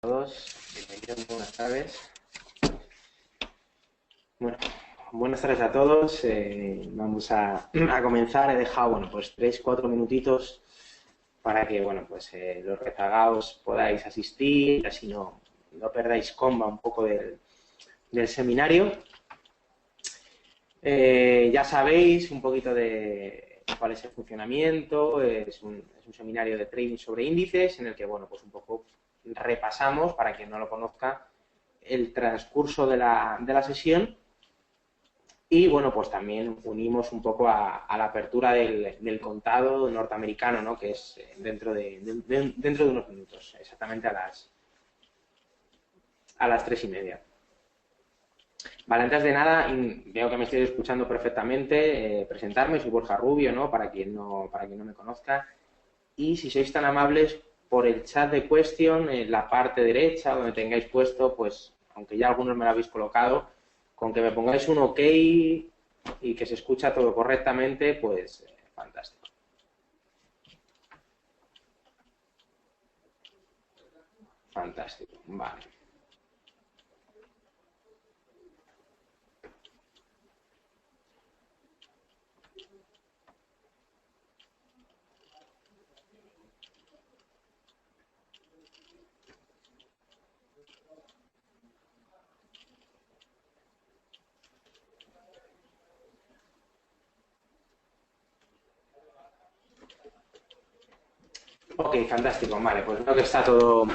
Todos, bienvenidos, buenas tardes. Bueno, buenas tardes a todos. Vamos a comenzar. He dejado, bueno, pues 3-4 minutitos para que, bueno, pues los rezagados podáis asistir, así no perdáis comba un poco del seminario. Ya sabéis un poquito de cuál es el funcionamiento. Es un seminario de trading sobre índices en el que, bueno, pues un poco repasamos, para quien no lo conozca, el transcurso de la sesión y, bueno, pues también unimos un poco a la apertura del contado norteamericano, ¿no? Que es dentro de unos minutos, exactamente a las 3:30. Vale, antes de nada, veo que me estoy escuchando perfectamente. Presentarme, soy Borja Rubio, ¿no? Para quien no me conozca. Y si sois tan amables, por el chat de question, en la parte derecha, donde tengáis puesto, pues, aunque ya algunos me lo habéis colocado, con que me pongáis un OK y que se escucha todo correctamente, pues, fantástico. Fantástico, vale. Ok, fantástico, vale, pues creo que está todo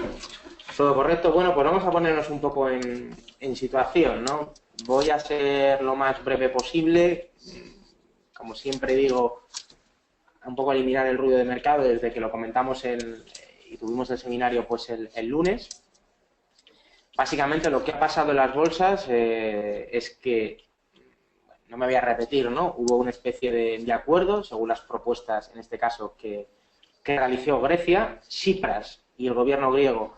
correcto. Bueno, pues vamos a ponernos un poco en situación, ¿no? Voy a ser lo más breve posible. Como siempre digo, un poco eliminar el ruido de mercado desde que lo comentamos y tuvimos el seminario pues el lunes. Básicamente lo que ha pasado en las bolsas es que, no me voy a repetir, ¿no? Hubo una especie de acuerdo, según las propuestas, en este caso, que realizó Grecia. Tsipras y el gobierno griego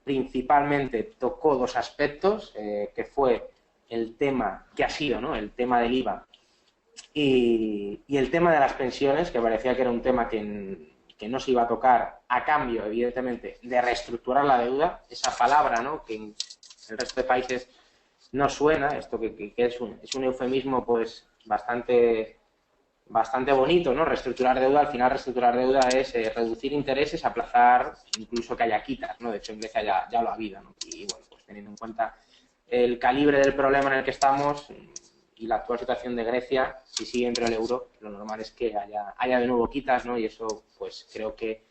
principalmente tocó dos aspectos, que fue el tema, que ha sido, ¿no? El tema del IVA y el tema de las pensiones, que parecía que era un tema que no se iba a tocar a cambio, evidentemente, de reestructurar la deuda, esa palabra, ¿no? Que en el resto de países no suena, esto que es un eufemismo pues bastante bonito, ¿no? Reestructurar deuda, al final reestructurar deuda es reducir intereses, aplazar, incluso que haya quitas, ¿no? De hecho, en Grecia ya lo ha habido, ¿no? Y, bueno, pues teniendo en cuenta el calibre del problema en el que estamos y la actual situación de Grecia, si sigue entre el euro, lo normal es que haya de nuevo quitas, ¿no? Y eso, pues creo que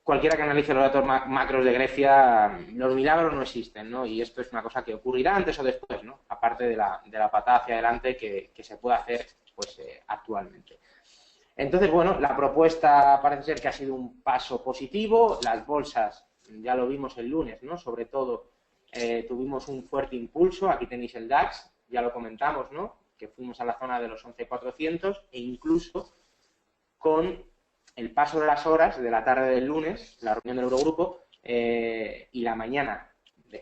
cualquiera que analice los datos macros de Grecia, los milagros no existen, ¿no? Y esto es una cosa que ocurrirá antes o después, ¿no? Aparte de la patada hacia adelante que se puede hacer, pues, actualmente. Entonces, bueno, la propuesta parece ser que ha sido un paso positivo. Las bolsas, ya lo vimos el lunes, ¿no? Sobre todo, tuvimos un fuerte impulso. Aquí tenéis el DAX, ya lo comentamos, ¿no? Que fuimos a la zona de los 11.400 e incluso con el paso de las horas de la tarde del lunes, la reunión del Eurogrupo, y la mañana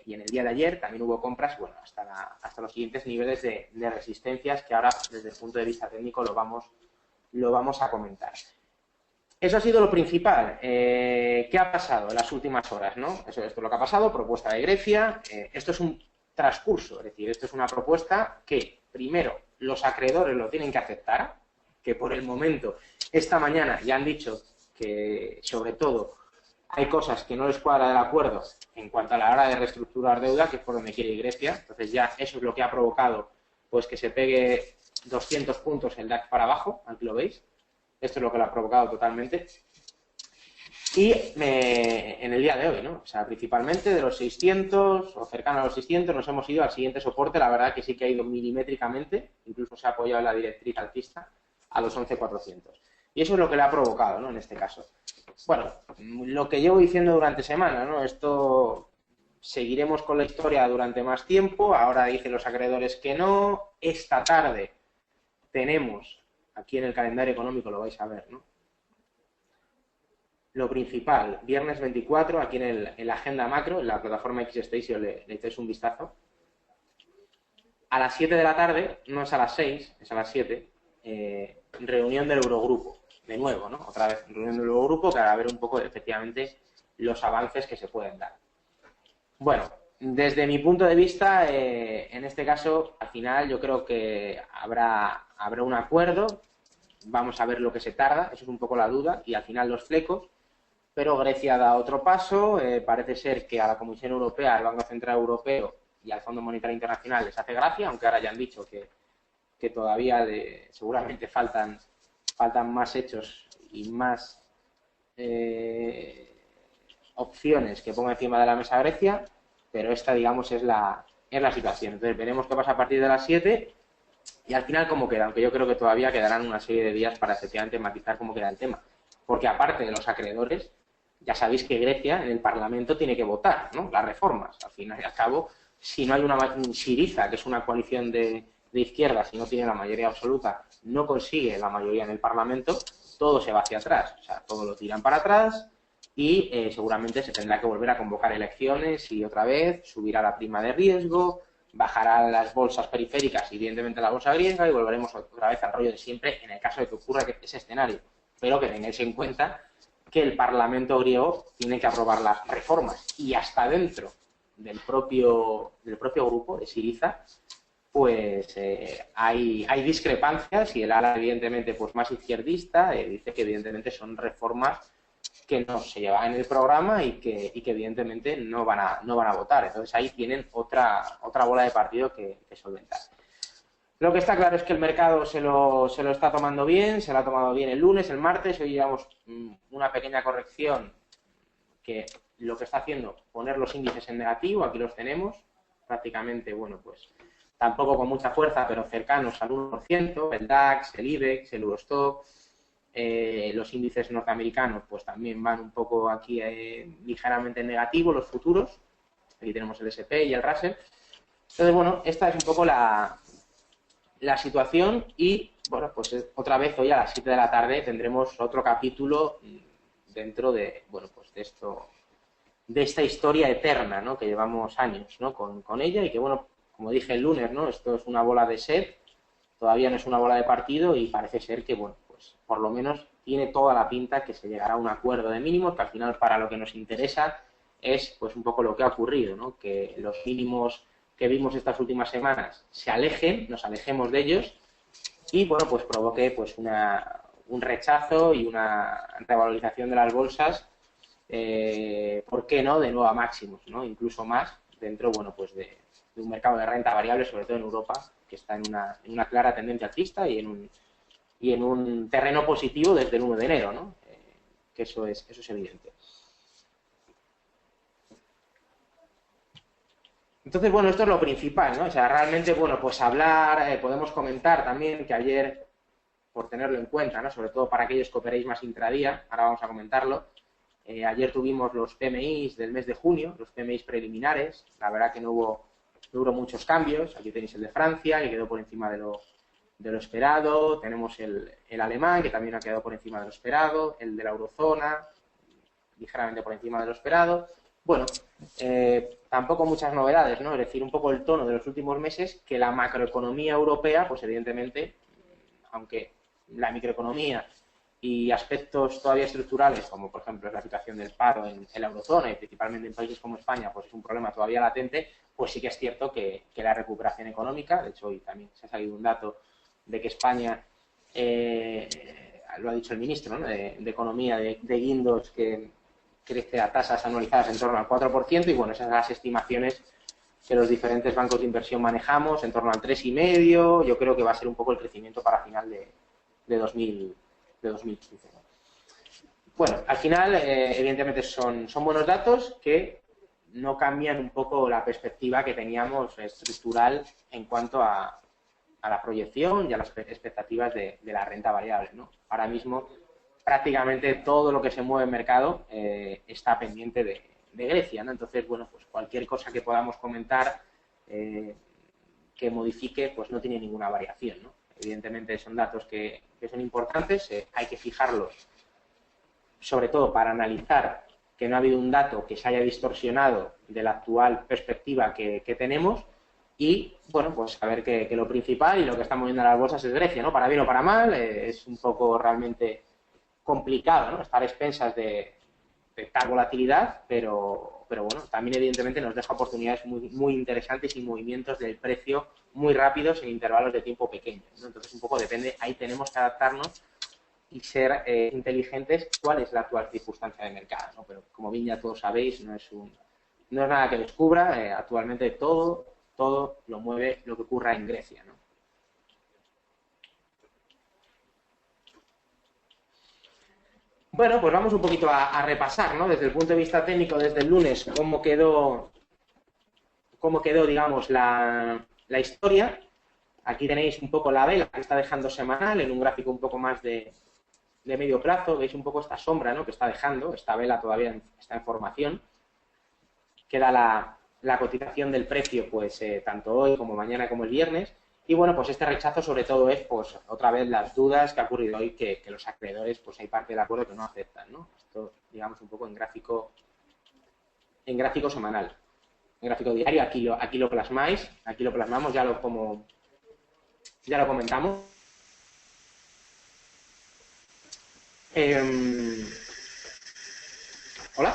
y en el día de ayer también hubo compras, bueno, hasta los siguientes niveles de resistencias que ahora desde el punto de vista técnico lo vamos a comentar. Eso ha sido lo principal. ¿Qué ha pasado en las últimas horas, no? Esto es lo que ha pasado, propuesta de Grecia. Esto es un transcurso, es decir, esto es una propuesta que, primero, los acreedores lo tienen que aceptar, que por el momento, esta mañana ya han dicho que, sobre todo, hay cosas que no les cuadra del acuerdo en cuanto a la hora de reestructurar deuda, que es por donde quiere ir Grecia. Entonces ya eso es lo que ha provocado pues que se pegue 200 puntos el DAX para abajo, aquí lo veis. Esto es lo que lo ha provocado totalmente. Y en el día de hoy, ¿no? O sea, principalmente de los 600 o cercano a los 600 nos hemos ido al siguiente soporte. La verdad que sí que ha ido milimétricamente, incluso se ha apoyado en la directriz alcista a los 11.400. Y eso es lo que le ha provocado, ¿no? En este caso. Bueno, lo que llevo diciendo durante semanas, ¿no? Esto seguiremos con la historia durante más tiempo. Ahora dicen los acreedores que no. Esta tarde tenemos, aquí en el calendario económico lo vais a ver, ¿no? Lo principal, viernes 24, aquí en la agenda macro, en la plataforma XStation le echáis un vistazo. A las 7 de la tarde, no es a las 6, es a las 7, reunión del Eurogrupo. De nuevo, ¿no? Otra vez reunión del Eurogrupo para ver un poco, efectivamente, los avances que se pueden dar. Bueno, desde mi punto de vista, en este caso, al final yo creo que habrá un acuerdo, vamos a ver lo que se tarda, eso es un poco la duda, y al final los flecos, pero Grecia da otro paso, parece ser que a la Comisión Europea, al Banco Central Europeo y al Fondo Monetario Internacional les hace gracia, aunque ahora ya han dicho que todavía seguramente faltan más hechos y más opciones que ponga encima de la mesa Grecia, pero esta, digamos, es la situación. Entonces veremos qué pasa a partir de las 7 y al final cómo queda, aunque yo creo que todavía quedarán una serie de días para efectivamente matizar cómo queda el tema. Porque aparte de los acreedores, ya sabéis que Grecia en el Parlamento tiene que votar, ¿no?, las reformas. Al fin y al cabo, si no hay Syriza, que es una coalición de izquierdas, si no tiene la mayoría absoluta, no consigue la mayoría en el Parlamento, todo se va hacia atrás. O sea, todo lo tiran para atrás y seguramente se tendrá que volver a convocar elecciones y otra vez subirá la prima de riesgo, bajará las bolsas periféricas y evidentemente la bolsa griega y volveremos otra vez al rollo de siempre en el caso de que ocurra ese escenario. Pero que tengáis en cuenta que el Parlamento griego tiene que aprobar las reformas y hasta dentro del propio grupo de Syriza pues hay discrepancias y el ala evidentemente pues más izquierdista dice que evidentemente son reformas que no se llevan en el programa y que evidentemente no van a votar. Entonces ahí tienen otra bola de partido que solventar. Lo que está claro es que el mercado se lo está tomando bien, se lo ha tomado bien el lunes, el martes, hoy llevamos una pequeña corrección que lo que está haciendo poner los índices en negativo, aquí los tenemos, prácticamente, bueno, pues tampoco con mucha fuerza, pero cercanos al 1%, el DAX, el IBEX, el Eurostock, los índices norteamericanos pues también van un poco aquí ligeramente en negativo, los futuros, aquí tenemos el S&P y el Russell. Entonces, bueno, esta es un poco la situación y, bueno, pues otra vez hoy a las 7 de la tarde tendremos otro capítulo dentro de, bueno, pues de esta historia eterna, ¿no?, que llevamos años, ¿no?, con ella y que, bueno, como dije el lunes, ¿no?, esto es una bola de set, todavía no es una bola de partido y parece ser que, bueno, pues por lo menos tiene toda la pinta que se llegará a un acuerdo de mínimos, que al final para lo que nos interesa es pues un poco lo que ha ocurrido, ¿no?, que los mínimos que vimos estas últimas semanas se alejen, nos alejemos de ellos y, bueno, pues provoque pues un rechazo y una revalorización de las bolsas, ¿por qué no?, de nuevo a máximos, ¿no?, incluso más dentro, bueno, pues de un mercado de renta variable, sobre todo en Europa, que está en una clara tendencia alcista y en un terreno positivo desde el 1 de enero, ¿no? Que eso es evidente. Entonces, bueno, esto es lo principal, ¿no? O sea, realmente, bueno, pues hablar, podemos comentar también que ayer, por tenerlo en cuenta, ¿no?, sobre todo para aquellos que operéis más intradía, ahora vamos a comentarlo, ayer tuvimos los PMIs del mes de junio, los PMIs preliminares, la verdad que no hubo muchos cambios, aquí tenéis el de Francia, que quedó por encima de lo esperado, tenemos el alemán, que también ha quedado por encima de lo esperado, el de la eurozona, ligeramente por encima de lo esperado. Bueno, tampoco muchas novedades, ¿no? Es decir, un poco el tono de los últimos meses, que la macroeconomía europea, pues evidentemente, aunque la microeconomía y aspectos todavía estructurales, como por ejemplo la situación del paro en la eurozona y principalmente en países como España, pues es un problema todavía latente, pues sí que es cierto que la recuperación económica, de hecho hoy también se ha salido un dato de que España, lo ha dicho el ministro, ¿no?, de Economía, de Guindos, que crece a tasas anualizadas en torno al 4%, y bueno, esas son las estimaciones que los diferentes bancos de inversión manejamos, en torno al 3,5%, yo creo que va a ser un poco el crecimiento para final de 2015. Bueno, al final, evidentemente son buenos datos que no cambian un poco la perspectiva que teníamos estructural en cuanto a la proyección y a las expectativas de la renta variable, ¿no? Ahora mismo, prácticamente todo lo que se mueve en mercado está pendiente de Grecia, ¿no? Entonces, bueno, pues cualquier cosa que podamos comentar que modifique, pues no tiene ninguna variación, ¿no? Evidentemente son datos que son importantes, hay que fijarlos, sobre todo para analizar que no ha habido un dato que se haya distorsionado de la actual perspectiva que tenemos y, bueno, pues saber que lo principal y lo que está moviendo las bolsas es Grecia, ¿no? Para bien o para mal, es un poco realmente complicado, ¿no?, estar a expensas de tal volatilidad, pero pero bueno, también evidentemente nos deja oportunidades muy interesantes y movimientos del precio muy rápidos en intervalos de tiempo pequeños, ¿no? Entonces un poco depende, ahí tenemos que adaptarnos y ser inteligentes cuál es la actual circunstancia de mercado, ¿no? Pero como bien ya todos sabéis, no es nada que descubra, actualmente todo lo mueve lo que ocurra en Grecia, ¿no? Bueno, pues vamos un poquito a repasar, ¿no? Desde el punto de vista técnico, desde el lunes, cómo quedó, digamos, la historia. Aquí tenéis un poco la vela que está dejando semanal en un gráfico un poco más de medio plazo. Veis un poco esta sombra, ¿no?, que está dejando. Esta vela todavía está en formación. Queda la cotización del precio, pues, tanto hoy como mañana como el viernes. Y bueno, pues este rechazo sobre todo es, pues, otra vez las dudas que ha ocurrido hoy, que los acreedores, pues hay parte del acuerdo que no aceptan, ¿no? Esto, digamos, un poco en gráfico semanal. En gráfico diario, aquí lo plasmáis, aquí lo plasmamos, ya lo comentamos. ¿Hola?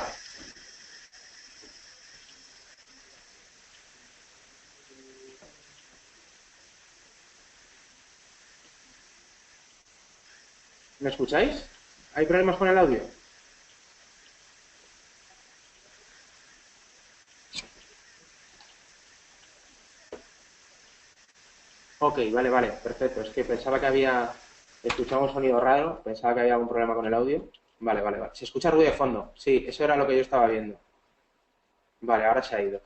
¿Me escucháis? ¿Hay problemas con el audio? Ok, vale, perfecto. Es que pensaba que escuchaba un sonido raro, pensaba que había algún problema con el audio. Vale. ¿Se escucha ruido de fondo? Sí, eso era lo que yo estaba viendo. Vale, ahora se ha ido.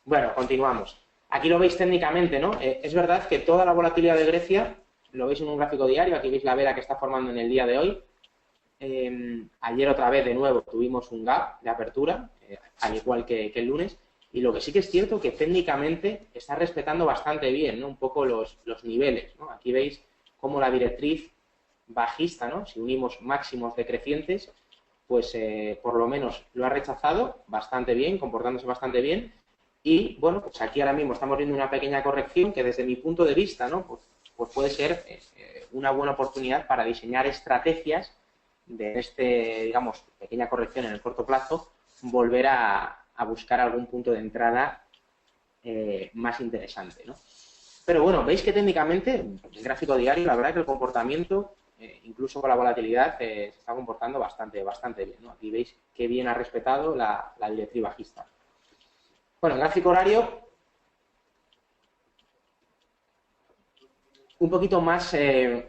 Bueno, continuamos. Aquí lo veis técnicamente, ¿no? Es verdad que toda la volatilidad de Grecia, lo veis en un gráfico diario, aquí veis la vela que está formando en el día de hoy. Ayer otra vez, de nuevo, tuvimos un gap de apertura, al igual que el lunes, y lo que sí que es cierto que técnicamente está respetando bastante bien, ¿no?, un poco los niveles, ¿no? Aquí veis cómo la directriz bajista, ¿no?, si unimos máximos decrecientes, pues por lo menos lo ha rechazado bastante bien, comportándose bastante bien. Y bueno, pues aquí ahora mismo estamos viendo una pequeña corrección que desde mi punto de vista, ¿no?, pues puede ser una buena oportunidad para diseñar estrategias de digamos, pequeña corrección en el corto plazo, volver a buscar algún punto de entrada más interesante, ¿no? Pero bueno, veis que técnicamente, en el gráfico diario, la verdad es que el comportamiento, incluso con la volatilidad, se está comportando bastante bien, ¿no? Aquí veis qué bien ha respetado la directriz bajista. Bueno, el gráfico horario, un poquito más de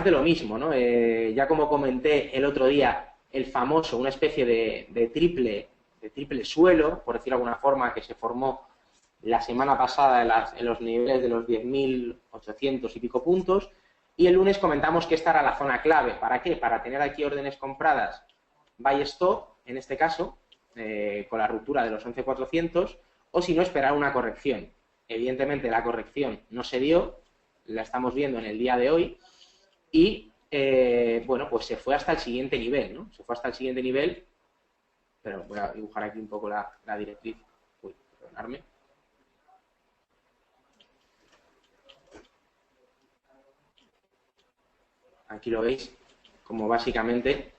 lo mismo, ¿no? Ya como comenté el otro día, el famoso, una especie de triple suelo, por decirlo de alguna forma, que se formó la semana pasada en los niveles de los 10.800 y pico puntos, y el lunes comentamos que esta era la zona clave. ¿Para qué? Para tener aquí órdenes compradas buy stop, en este caso, con la ruptura de los 11.400, o si no, esperar una corrección. Evidentemente la corrección no se dio, la estamos viendo en el día de hoy, y bueno, pues se fue hasta el siguiente nivel, ¿no? Se fue hasta el siguiente nivel, pero voy a dibujar aquí un poco la directriz. Uy, perdonadme. Aquí lo veis, como básicamente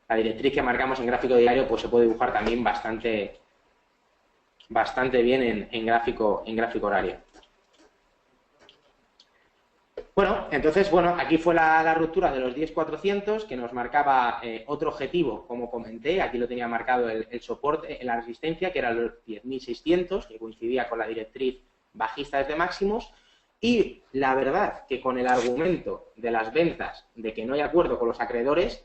la directriz que marcamos en gráfico diario, pues se puede dibujar también bastante bien en gráfico horario. Bueno, entonces, aquí fue la ruptura de los 10.400, que nos marcaba otro objetivo, como comenté. Aquí lo tenía marcado el soporte, la resistencia, que era los 10.600, que coincidía con la directriz bajista desde máximos. Y la verdad que con el argumento de las ventas, de que no hay acuerdo con los acreedores,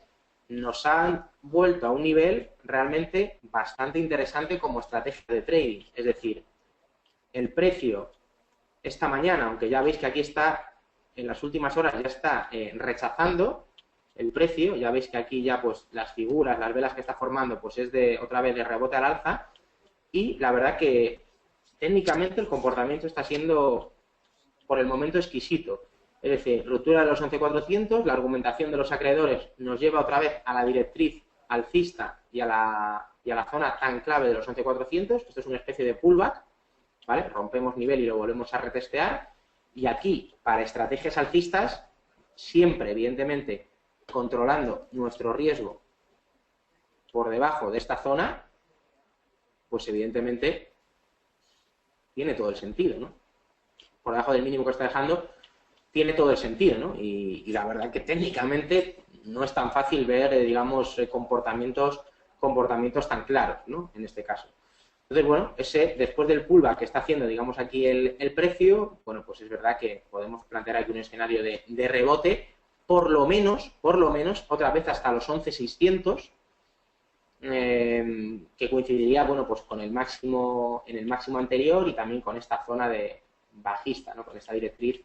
nos han vuelto a un nivel realmente bastante interesante como estrategia de trading. Es decir, el precio esta mañana, aunque ya veis que aquí está, en las últimas horas ya está rechazando el precio, ya veis que aquí ya pues las figuras, las velas que está formando, pues es otra vez de rebote al alza, y la verdad que técnicamente el comportamiento está siendo por el momento exquisito. Es decir, ruptura de los 11.400, la argumentación de los acreedores nos lleva otra vez a la directriz alcista y a la zona tan clave de los 11.400. Esto es una especie de pullback, ¿vale? Rompemos nivel y lo volvemos a retestear. Y aquí, para estrategias alcistas, siempre, evidentemente, controlando nuestro riesgo por debajo de esta zona, pues evidentemente tiene todo el sentido, ¿no? Por debajo del mínimo que está dejando, tiene todo el sentido, ¿no? Y la verdad que técnicamente no es tan fácil ver, digamos, comportamientos tan claros, ¿no? En este caso. Entonces, bueno, después del pullback que está haciendo, digamos, aquí el precio, bueno, pues es verdad que podemos plantear aquí un escenario de rebote, por lo menos, otra vez hasta los 11.600, que coincidiría, bueno, pues con el máximo anterior y también con esta zona de bajista, ¿no? Con esta directriz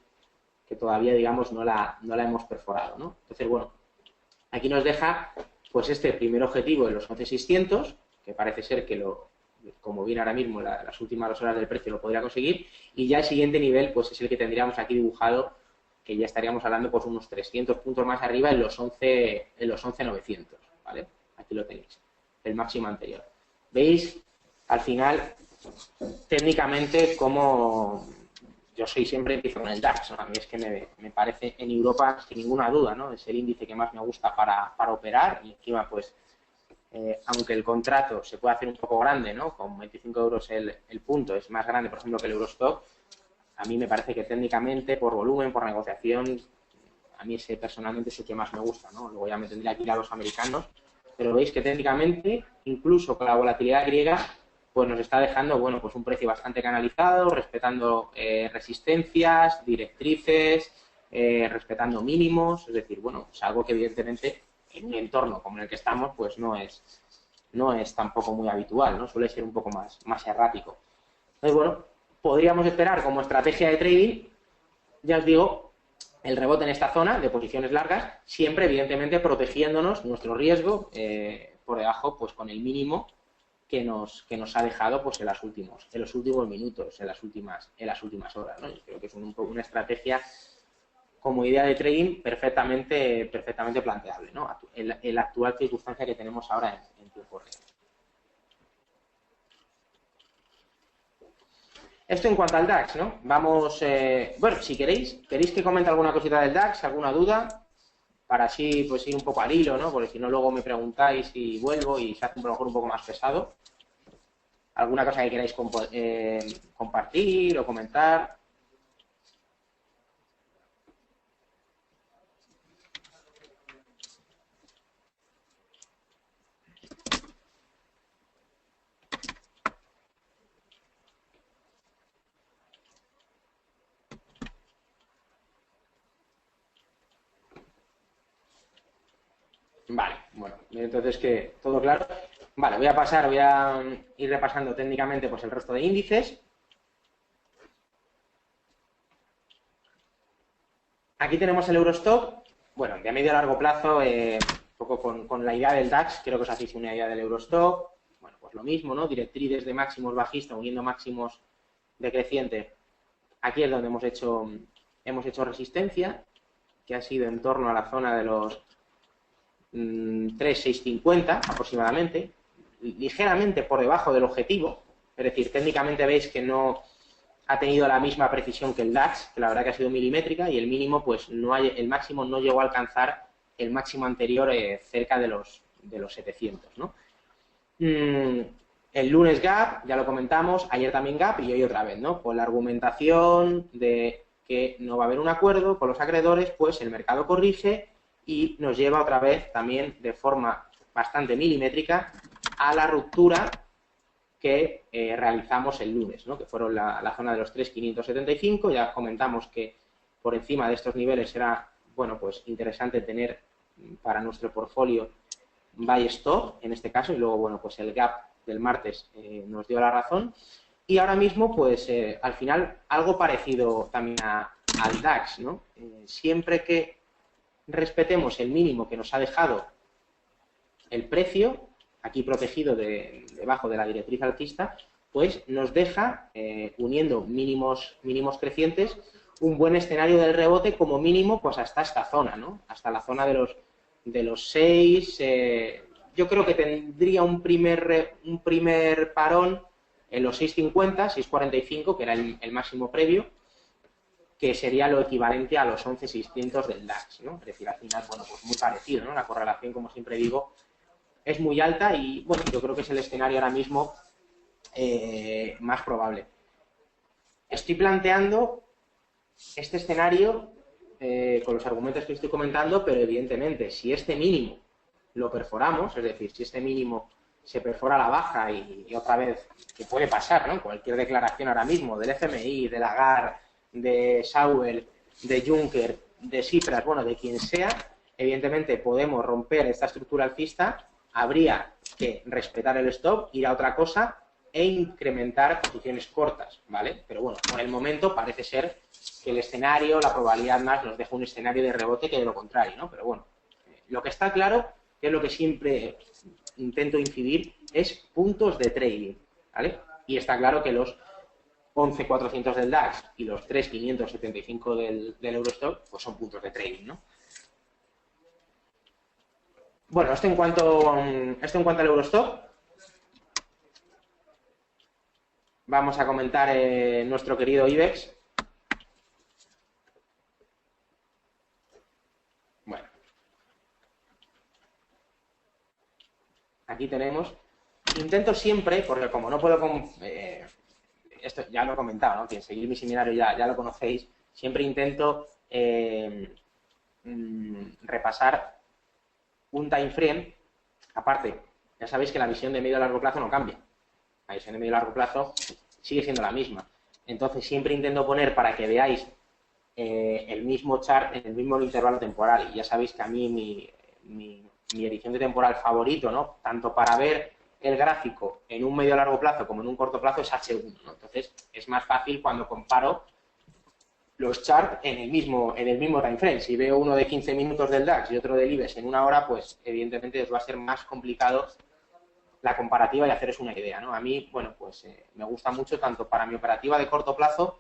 que todavía, digamos, no la hemos perforado, ¿no? Entonces, bueno, aquí nos deja, pues, este primer objetivo en los 11.600, que parece ser que como viene ahora mismo las últimas 2 horas del precio, lo podría conseguir, y ya el siguiente nivel, pues, es el que tendríamos aquí dibujado, que ya estaríamos hablando, pues, unos 300 puntos más arriba en los 11.900, ¿vale? Aquí lo tenéis, el máximo anterior. ¿Veis? Al final, técnicamente, como yo siempre empiezo con el DAX, ¿no? A mí es que me parece en Europa, sin ninguna duda, ¿no? Es el índice que más me gusta para operar, y encima, pues, aunque el contrato se puede hacer un poco grande, ¿no? Con 25 euros el punto, es más grande, por ejemplo, que el Eurostock, a mí me parece que técnicamente, por volumen, por negociación, a mí personalmente es el que más me gusta, ¿no? Luego ya me tendría que ir a los americanos, pero veis que técnicamente, incluso con la volatilidad griega, pues nos está dejando, bueno, pues un precio bastante canalizado, respetando resistencias, directrices, respetando mínimos, es decir, bueno, es algo que evidentemente en un entorno como en el que estamos, pues no es tampoco muy habitual, ¿no? Suele ser un poco más errático. Entonces, bueno, podríamos esperar como estrategia de trading, ya os digo, el rebote en esta zona de posiciones largas, siempre evidentemente protegiéndonos nuestro riesgo por debajo, pues con el mínimo que nos ha dejado, pues en los últimos minutos, en las últimas horas, ¿no? Yo creo que es una estrategia como idea de trading perfectamente planteable, ¿no? En la actual circunstancia que tenemos ahora en tiempo real. Esto en cuanto al DAX, ¿no? Vamos, bueno, si queréis que comente alguna cosita del DAX, alguna duda, para así pues ir un poco al hilo, ¿no? Porque si no luego me preguntáis y vuelvo y se hace a lo mejor un poco más pesado. ¿Alguna cosa que queráis compartir o comentar? Vale, bueno, entonces que todo claro. Vale, voy a ir repasando técnicamente pues el resto de índices. Aquí tenemos el Eurostock. Bueno, de medio a largo plazo, un poco con la idea del DAX, creo que os hacéis una idea del Eurostock. Bueno, pues lo mismo, ¿no? Directrices de máximos bajistas uniendo máximos decreciente. Aquí es donde hemos hecho resistencia, que ha sido en torno a la zona de los 3.650 aproximadamente, ligeramente por debajo del objetivo, es decir, técnicamente veis que no ha tenido la misma precisión que el DAX, que la verdad que ha sido milimétrica, y el mínimo, pues el máximo no llegó a alcanzar el máximo anterior cerca de los 700, ¿no? El lunes gap, ya lo comentamos, ayer también gap y hoy otra vez, ¿no? Con la argumentación de que no va a haber un acuerdo con los acreedores, pues el mercado corrige y nos lleva otra vez también de forma bastante milimétrica a la ruptura que realizamos el lunes, ¿no? Que fueron la zona de los 3.575. Ya comentamos que por encima de estos niveles era, bueno, pues interesante tener para nuestro portfolio buy stop en este caso, y luego, bueno, pues el gap del martes nos dio la razón. Y ahora mismo, pues al final algo parecido también al DAX, ¿no? Siempre que respetemos el mínimo que nos ha dejado el precio, aquí protegido debajo de la directriz alcista, pues nos deja, uniendo mínimos crecientes, un buen escenario del rebote como mínimo pues hasta esta zona, ¿no? Hasta la zona de los 6, yo creo que tendría un primer parón en los 6.50, 6.45, que era el máximo previo, que sería lo equivalente a los 11.600 del DAX, ¿no? Es decir, al final, bueno, pues muy parecido, ¿no? La correlación, como siempre digo, es muy alta y, bueno, yo creo que es el escenario ahora mismo más probable. Estoy planteando este escenario con los argumentos que estoy comentando, pero evidentemente, si este mínimo lo perforamos, es decir, si este mínimo se perfora a la baja y otra vez, que puede pasar, ¿no? Cualquier declaración ahora mismo del FMI, de Lagarde, de Powell, de Juncker, de Tsipras, bueno, de quien sea, evidentemente podemos romper esta estructura alcista, habría que respetar el stop, ir a otra cosa e incrementar posiciones cortas, ¿vale? Pero bueno, por el momento parece ser que el escenario, la probabilidad más nos deja un escenario de rebote que de lo contrario, ¿no? Pero bueno, lo que está claro, que es lo que siempre intento incidir, es puntos de trading, ¿vale? Y está claro que los 11.400 del DAX y los 3.575 del Eurostock, pues son puntos de trading, ¿no? Bueno, esto en cuanto al Eurostock. Vamos a comentar nuestro querido IBEX. Bueno. Aquí tenemos. Intento siempre, porque como no puedo... esto ya lo he comentado, ¿no? Quien seguir mi seminario ya lo conocéis. Siempre intento repasar un time frame. Aparte, ya sabéis que la visión de medio a largo plazo no cambia. La visión de medio a largo plazo sigue siendo la misma. Entonces siempre intento poner para que veáis el mismo chart en el mismo intervalo temporal. Y ya sabéis que a mí mi horizonte temporal favorito, ¿no? Tanto para ver el gráfico en un medio a largo plazo como en un corto plazo es H1, ¿no? Entonces es más fácil cuando comparo los charts en el mismo time frame. Si veo uno de 15 minutos del DAX y otro del IBEX en una hora, pues evidentemente os va a ser más complicado la comparativa y haceros una idea, ¿no? A mí, bueno, pues me gusta mucho tanto para mi operativa de corto plazo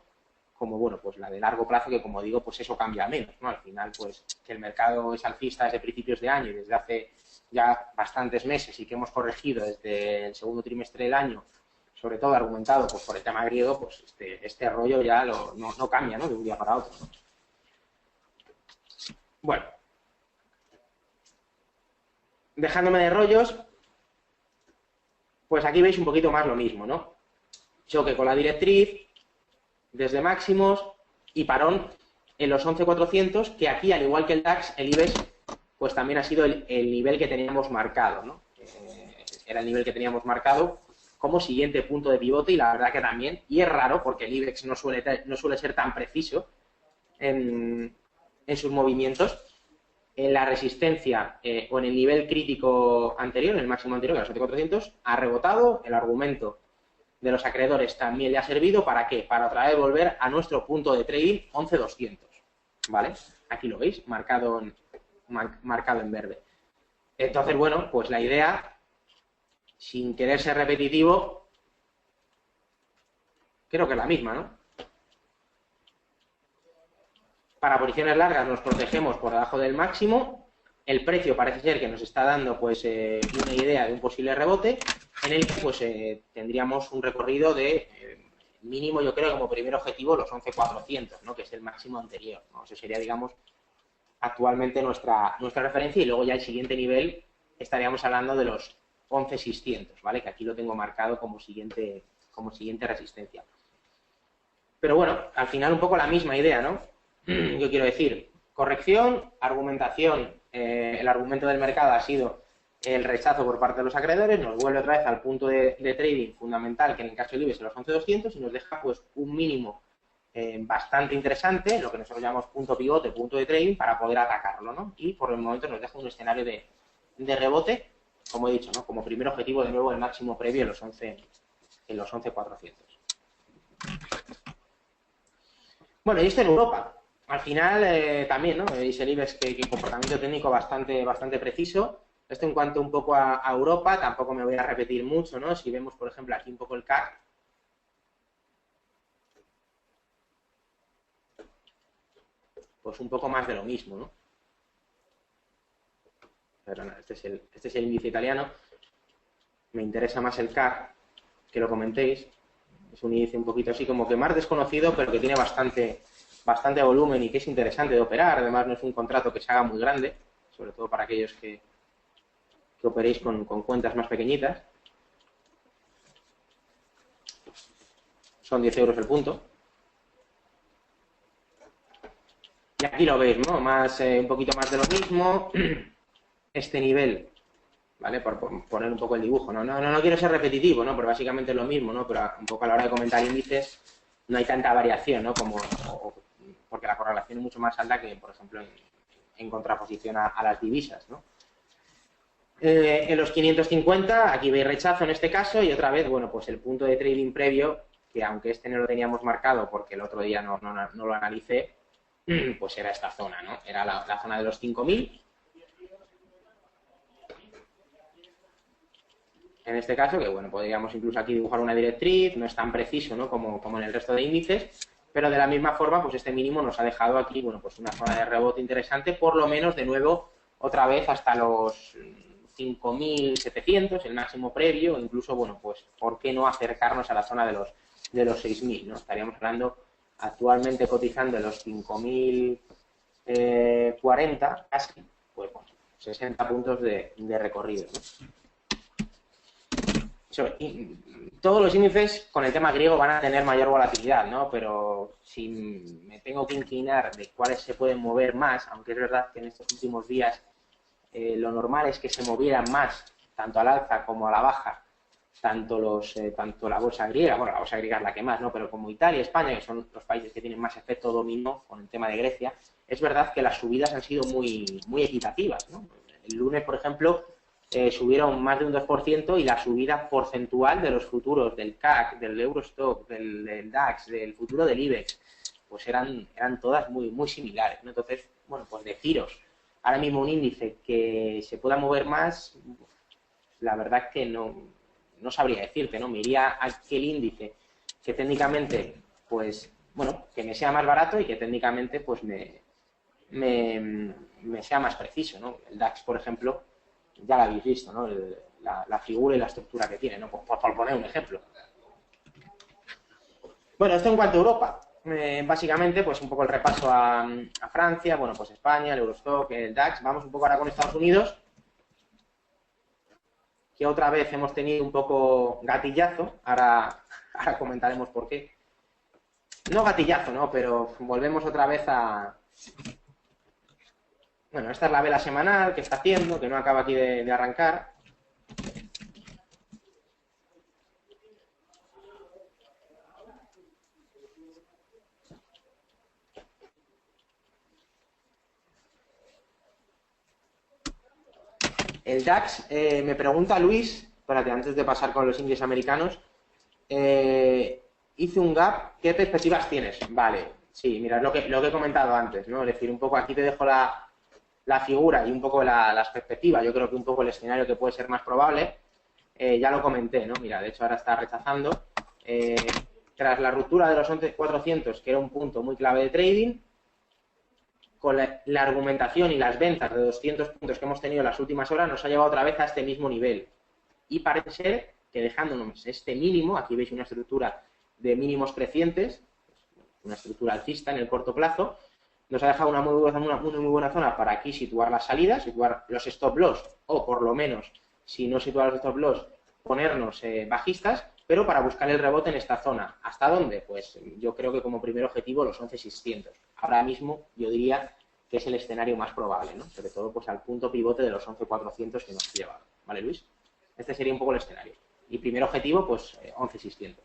como, bueno, pues la de largo plazo, que como digo, pues eso cambia menos, ¿no? Al final, pues que el mercado es alcista desde principios de año y desde hace ya bastantes meses y que hemos corregido desde el segundo trimestre del año, sobre todo argumentado pues por el tema griego, pues este rollo ya no cambia, ¿no? De un día para otro, ¿no? Bueno, dejándome de rollos, pues aquí veis un poquito más lo mismo, ¿no? Choque con la directriz, desde máximos y parón en los 11.400, que aquí, al igual que el DAX, el IBEX, pues también ha sido el nivel que teníamos marcado, ¿no? Era el nivel que teníamos marcado como siguiente punto de pivote y la verdad que también, y es raro porque el IBEX no suele ser tan preciso en sus movimientos, en la resistencia o en el nivel crítico anterior, en el máximo anterior, que era los 7.400, ha rebotado. El argumento de los acreedores también le ha servido. ¿Para qué? Para otra vez volver a nuestro punto de trading 11.200, ¿vale? Aquí lo veis, marcado en verde. Entonces, bueno, pues la idea, sin querer ser repetitivo, creo que es la misma, ¿no? Para posiciones largas nos protegemos por debajo del máximo. El precio parece ser que nos está dando pues una idea de un posible rebote en el que pues tendríamos un recorrido de mínimo, yo creo, como primer objetivo los 11.400, ¿no? Que es el máximo anterior, ¿no? Eso sería, digamos, actualmente nuestra referencia, y luego ya el siguiente nivel estaríamos hablando de los 11.600, ¿vale? Que aquí lo tengo marcado como siguiente resistencia. Pero bueno, al final un poco la misma idea, ¿no? Yo quiero decir, corrección, argumentación, el argumento del mercado ha sido el rechazo por parte de los acreedores, nos vuelve otra vez al punto de trading fundamental, que en el caso del IBEX es los 11.200, y nos deja pues un mínimo bastante interesante, lo que nosotros llamamos punto pivote, punto de trading, para poder atacarlo, ¿no? Y por el momento nos deja un escenario de rebote, como he dicho, ¿no? Como primer objetivo, de nuevo, el máximo previo en los 11.400. Bueno, y esto en Europa. Al final, también, ¿no? Veis el IBEX que comportamiento técnico bastante preciso. Esto en cuanto un poco a Europa, tampoco me voy a repetir mucho, ¿no? Si vemos, por ejemplo, aquí un poco el CAC, pues un poco más de lo mismo, ¿no? Perdona, este es el índice italiano. Me interesa más el CAC, que lo comentéis. Es un índice un poquito así como que más desconocido, pero que tiene bastante volumen y que es interesante de operar. Además, no es un contrato que se haga muy grande, sobre todo para aquellos que operéis con cuentas más pequeñitas. son 10 euros el punto. Y aquí lo veis, ¿no? Un poquito más de lo mismo. Este nivel, ¿vale? Por poner un poco el dibujo, ¿no? No quiero ser repetitivo, ¿no? Pero básicamente es lo mismo, ¿no? Pero un poco a la hora de comentar índices no hay tanta variación, ¿no? Porque la correlación es mucho más alta que, por ejemplo, en contraposición a las divisas, ¿no? En los 550, aquí veis rechazo en este caso, y otra vez, bueno, pues el punto de trading previo, que aunque este no lo teníamos marcado porque el otro día no lo analicé, pues era esta zona, ¿no? Era la zona de los 5.000. En este caso, que bueno, podríamos incluso aquí dibujar una directriz, no es tan preciso, ¿no? como en el resto de índices, pero de la misma forma, pues este mínimo nos ha dejado aquí, bueno, pues una zona de rebote interesante, por lo menos de nuevo, otra vez hasta los 5.700, el máximo previo, incluso, bueno, pues, ¿por qué no acercarnos a la zona de los 6.000, ¿no? Estaríamos hablando actualmente cotizando en los 5.040, casi, pues bueno, 60 puntos de recorrido, ¿no? Todos los índices con el tema griego van a tener mayor volatilidad, ¿no? Pero si me tengo que inclinar de cuáles se pueden mover más, aunque es verdad que en estos últimos días lo normal es que se movieran más, tanto al alza como a la baja, tanto la bolsa griega, bueno, la bolsa griega es la que más, ¿no? Pero como Italia y España, que son los países que tienen más efecto dominó con el tema de Grecia, es verdad que las subidas han sido muy equitativas, ¿no? El lunes, por ejemplo, subieron más de un 2% y la subida porcentual de los futuros del CAC, del Eurostock, del DAX, del futuro del IBEX, pues eran todas muy similares, ¿no? Entonces, bueno, pues deciros, ahora mismo un índice que se pueda mover más, la verdad es que no sabría decirte, ¿no? Me iría a aquel índice que técnicamente, pues, bueno, que me sea más barato y que técnicamente, pues, me sea más preciso, ¿no? El DAX, por ejemplo, ya lo habéis visto, ¿no? La figura y la estructura que tiene, ¿no? Por poner un ejemplo. Bueno, esto en cuanto a Europa. Básicamente, pues un poco el repaso a Francia, bueno, pues España, el Eurostock, el DAX. Vamos un poco ahora con Estados Unidos, que otra vez hemos tenido un poco gatillazo. Ahora comentaremos por qué. No gatillazo, ¿no? Pero volvemos otra vez a... Bueno, esta es la vela semanal que está haciendo, que no acaba aquí de arrancar. El DAX, me pregunta Luis, espérate, antes de pasar con los índices americanos, hice un gap, ¿qué perspectivas tienes? Vale, sí, mira, es lo que he comentado antes, ¿no? Es decir, un poco aquí te dejo la figura y un poco las perspectivas. Yo creo que un poco el escenario que puede ser más probable, ya lo comenté, ¿no? Mira, de hecho ahora está rechazando. Tras la ruptura de los 11.400, que era un punto muy clave de trading, con la argumentación y las ventas de 200 puntos que hemos tenido en las últimas horas, nos ha llevado otra vez a este mismo nivel. Y parece ser que dejándonos este mínimo, aquí veis una estructura de mínimos crecientes, una estructura alcista en el corto plazo, nos ha dejado una muy buena zona para aquí situar las salidas, situar los stop loss, o por lo menos, si no situar los stop loss, ponernos bajistas, pero para buscar el rebote en esta zona. ¿Hasta dónde? Pues yo creo que como primer objetivo los 11.600. Ahora mismo yo diría que es el escenario más probable, ¿no? Sobre todo pues al punto pivote de los 11.400 que nos ha llevado. ¿Vale, Luis? Este sería un poco el escenario. Y primer objetivo, pues 11.600.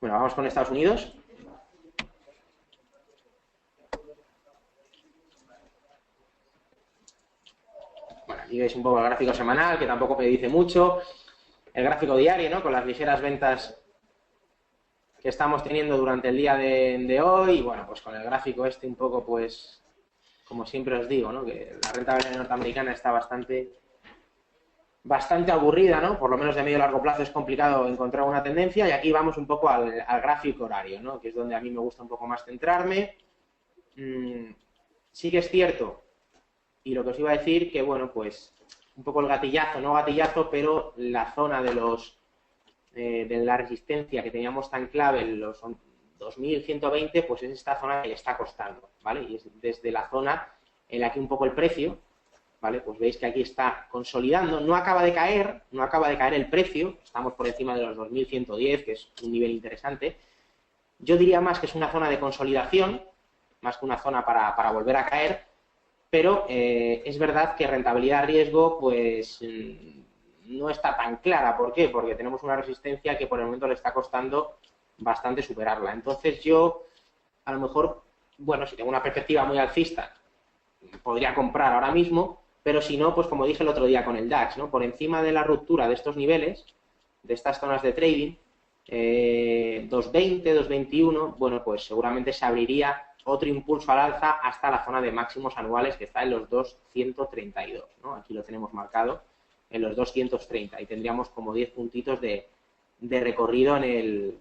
Bueno, vamos con Estados Unidos. Bueno, aquí veis un poco el gráfico semanal, que tampoco me dice mucho. El gráfico diario, ¿no? Con las ligeras ventas que estamos teniendo durante el día de hoy. Y bueno, pues con el gráfico este un poco, pues, como siempre os digo, ¿no? Que la renta variable norteamericana está bastante aburrida, ¿no? Por lo menos de medio y largo plazo es complicado encontrar una tendencia. Y aquí vamos un poco al gráfico horario, ¿no? Que es donde a mí me gusta un poco más centrarme. Sí que es cierto, y lo que os iba a decir, que bueno, pues un poco el gatillazo, no gatillazo, pero la zona de la resistencia que teníamos tan clave en los 2120, pues es esta zona que le está costando, ¿vale? Y es desde la zona en la que un poco el precio ¿vale? Pues veis que aquí está consolidando, no acaba de caer el precio, estamos por encima de los 2110, que es un nivel interesante. Yo diría más que es una zona de consolidación, más que una zona para volver a caer, pero es verdad que rentabilidad-riesgo, pues no está tan clara. ¿Por qué? Porque tenemos una resistencia que por el momento le está costando bastante superarla. Entonces yo, a lo mejor, bueno, si tengo una perspectiva muy alcista, podría comprar ahora mismo, pero si no, pues como dije el otro día con el DAX, ¿no? Por encima de la ruptura de estos niveles, de estas zonas de trading, 220, 221, bueno, pues seguramente se abriría otro impulso al alza hasta la zona de máximos anuales que está en los 232, ¿no? Aquí lo tenemos marcado en los 230 y tendríamos como 10 puntitos de recorrido en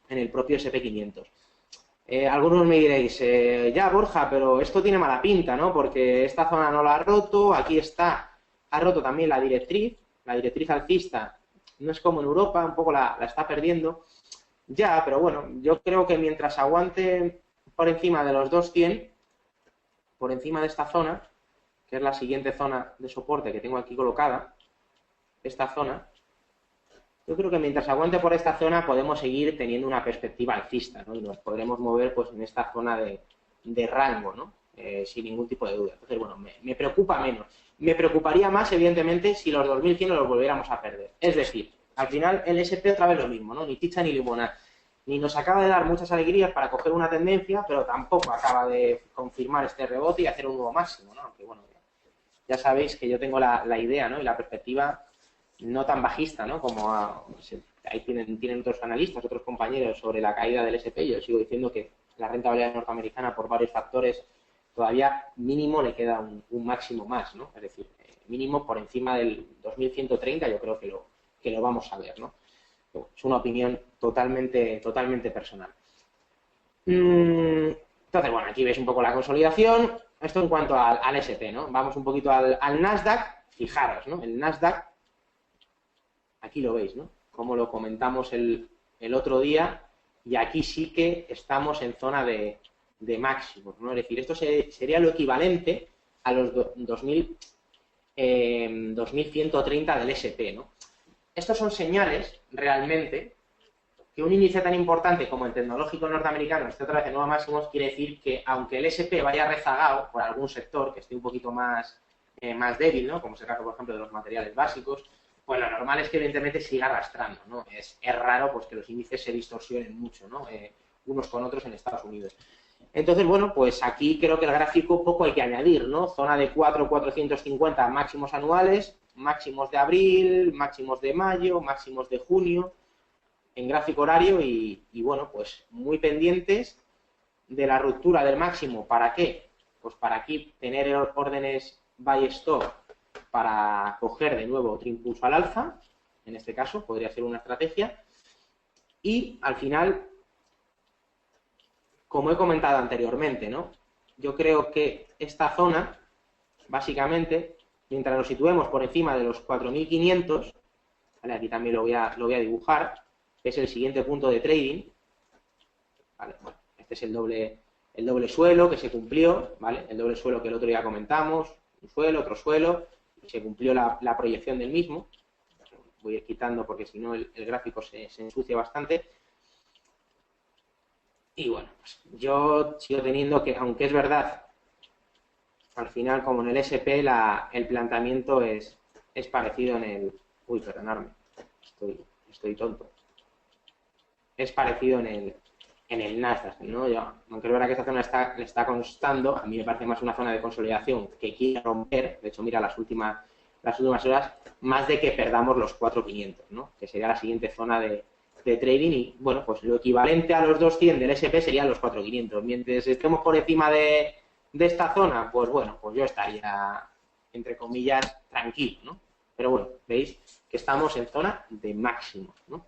el propio SP500. Algunos me diréis, ya Borja, pero esto tiene mala pinta, ¿no? Porque esta zona no la ha roto, aquí está, ha roto también la directriz alcista, no es como en Europa, un poco la está perdiendo. Ya, pero bueno, yo creo que mientras aguante por encima de los 200, por encima de esta zona, que es la siguiente zona de soporte que tengo aquí colocada, esta zona, yo creo que mientras aguante por esta zona podemos seguir teniendo una perspectiva alcista, ¿no? Y nos podremos mover pues en esta zona de rango, ¿no? Sin ningún tipo de duda. Entonces, bueno, me preocupa menos. Me preocuparía más, evidentemente, si los 2100 los volviéramos a perder. Es decir, al final el SP otra vez lo mismo, ¿no? Ni chicha ni limonada. Ni nos acaba de dar muchas alegrías para coger una tendencia, pero tampoco acaba de confirmar este rebote y hacer un nuevo máximo, ¿no? Aunque bueno, ya sabéis que yo tengo la idea, ¿no? Y la perspectiva no tan bajista, ¿no? Como ahí tienen otros analistas, otros compañeros sobre la caída del SP. Yo sigo diciendo que la rentabilidad norteamericana, por varios factores, todavía mínimo le queda un máximo más, ¿no? Es decir, mínimo por encima del 2130, yo creo que lo vamos a ver, ¿no? Es una opinión totalmente personal. Entonces, bueno, aquí veis un poco la consolidación. Esto en cuanto al SP, ¿no? Vamos un poquito al Nasdaq. Fijaros, ¿no? El Nasdaq, aquí lo veis, ¿no? Como lo comentamos el otro día, y aquí sí que estamos en zona de máximos, ¿no? Es decir, esto sería lo equivalente a los 2130 del SP, ¿no? Estos son señales, realmente, que un índice tan importante como el tecnológico norteamericano esté otra vez en nuevos máximos, quiere decir que aunque el SP vaya rezagado por algún sector que esté un poquito más débil, ¿no? Como es el caso, por ejemplo, de los materiales básicos, pues lo normal es que evidentemente siga arrastrando, ¿no? Es raro pues que los índices se distorsionen mucho, ¿no? Unos con otros en Estados Unidos. Entonces, bueno, pues aquí creo que el gráfico poco hay que añadir, ¿no? Zona de 4,450 máximos anuales, máximos de abril, máximos de mayo, máximos de junio, en gráfico horario y bueno, pues muy pendientes de la ruptura del máximo. ¿Para qué? Pues para aquí tener órdenes buy stop para coger de nuevo otro impulso al alza, en este caso podría ser una estrategia, y al final, como he comentado anteriormente, ¿no? Yo creo que esta zona, básicamente, mientras nos situemos por encima de los 4500, ¿vale? Aquí también lo voy a dibujar, que es el siguiente punto de trading, ¿vale? Bueno, este es el doble suelo que se cumplió, ¿vale? El doble suelo que el otro día comentamos, un suelo, otro suelo, y se cumplió la proyección del mismo. Voy a ir quitando porque si no el gráfico se ensucia bastante. Y bueno, pues yo sigo teniendo que, aunque es verdad, al final como en el SP el planteamiento es parecido en el... Uy, perdonadme, estoy tonto. Es parecido en el Nasdaq, ¿no? Aunque es verdad que esta zona le está constando, a mí me parece más una zona de consolidación que quiere romper. De hecho, mira, las últimas horas, más de que perdamos los 4.500, ¿no? Que sería la siguiente zona de trading y, bueno, pues lo equivalente a los 200 del SP serían los 4.500. Mientras estemos por encima de esta zona, pues bueno, pues yo estaría, entre comillas, tranquilo, ¿no? Pero bueno, veis que estamos en zona de máximo, ¿no?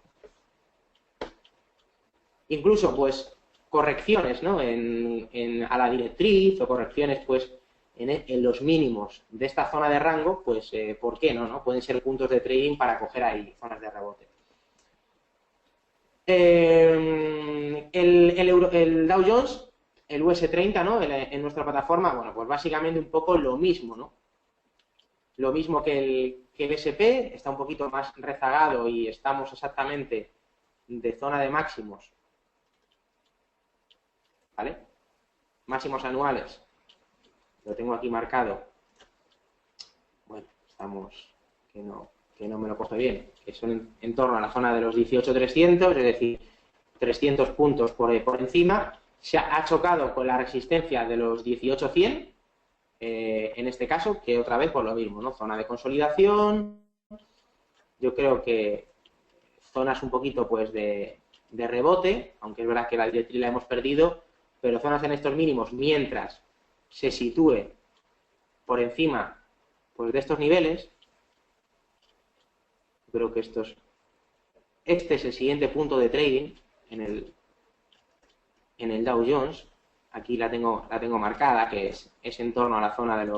Incluso, pues, correcciones, ¿no? A la directriz o correcciones, pues, en los mínimos de esta zona de rango, pues, ¿por qué no? Pueden ser puntos de trading para coger ahí zonas de rebote. El Dow Jones, el US 30, ¿no? En nuestra plataforma, bueno, pues básicamente un poco lo mismo, ¿no? Lo mismo que el SP, está un poquito más rezagado y estamos exactamente de zona de máximos, ¿vale? Máximos anuales, lo tengo aquí marcado. Bueno, estamos, que no me lo coge bien, que son en torno a la zona de los 18.300, es decir, 300 puntos por encima. Se ha chocado con la resistencia de los 18.100, en este caso, que otra vez por lo mismo, ¿no? Zona de consolidación. Yo creo que zonas un poquito pues de rebote, aunque es verdad que la directriz la hemos perdido, pero zonas en estos mínimos mientras se sitúe por encima pues de estos niveles. Creo que este es el siguiente punto de trading en el Dow Jones. Aquí la tengo marcada, que es en torno a la zona de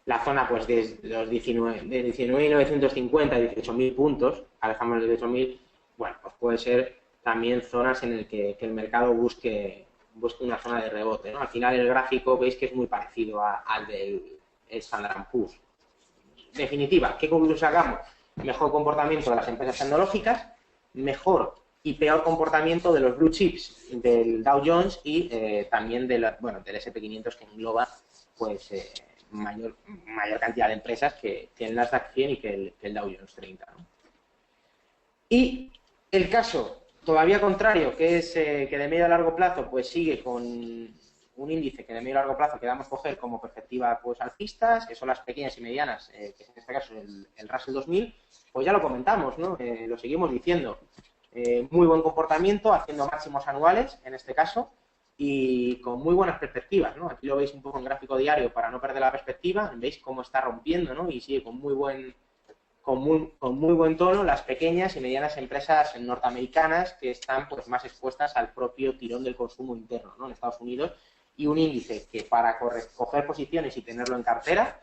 la zona pues de los 19.950 a 18.000 puntos, alejamos de 18.000. Bueno, pues puede ser también zonas en el que el mercado busque una zona de rebote, ¿no? Al final el gráfico veis que es muy parecido al del Standard & Poor's. Definitiva, ¿qué conclusión sacamos? Mejor comportamiento de las empresas tecnológicas, mejor y peor comportamiento de los blue chips del Dow Jones y también del SP500, que engloba pues mayor cantidad de empresas que el Nasdaq 100 y que el Dow Jones 30, ¿no? Y el caso todavía contrario, que es que de medio a largo plazo pues sigue con un índice que de medio a largo plazo queramos coger como perspectiva pues alcistas, que son las pequeñas y medianas, que es en este caso el Russell 2000, pues ya lo comentamos, ¿no? Lo seguimos diciendo. Muy buen comportamiento, haciendo máximos anuales, en este caso, y con muy buenas perspectivas, ¿no? Aquí lo veis un poco en gráfico diario para no perder la perspectiva, veis cómo está rompiendo, ¿no? Y sigue con muy buen tono las pequeñas y medianas empresas norteamericanas que están pues más expuestas al propio tirón del consumo interno, ¿no? En Estados Unidos, y un índice que para coger posiciones y tenerlo en cartera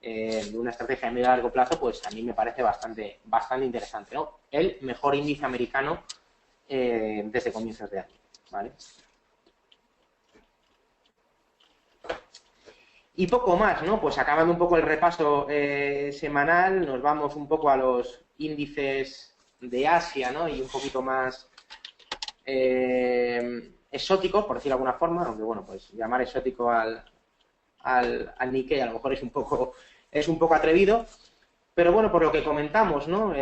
de una estrategia a medio y largo plazo, pues a mí me parece bastante interesante, ¿no? El mejor índice americano desde comienzos de año, ¿vale? Y poco más, ¿no? Pues acabando un poco el repaso semanal, nos vamos un poco a los índices de Asia, ¿no? Y un poquito más exóticos, por decirlo de alguna forma, aunque bueno, pues llamar exótico al Nikkei a lo mejor es un poco atrevido, pero bueno, por lo que comentamos, ¿no?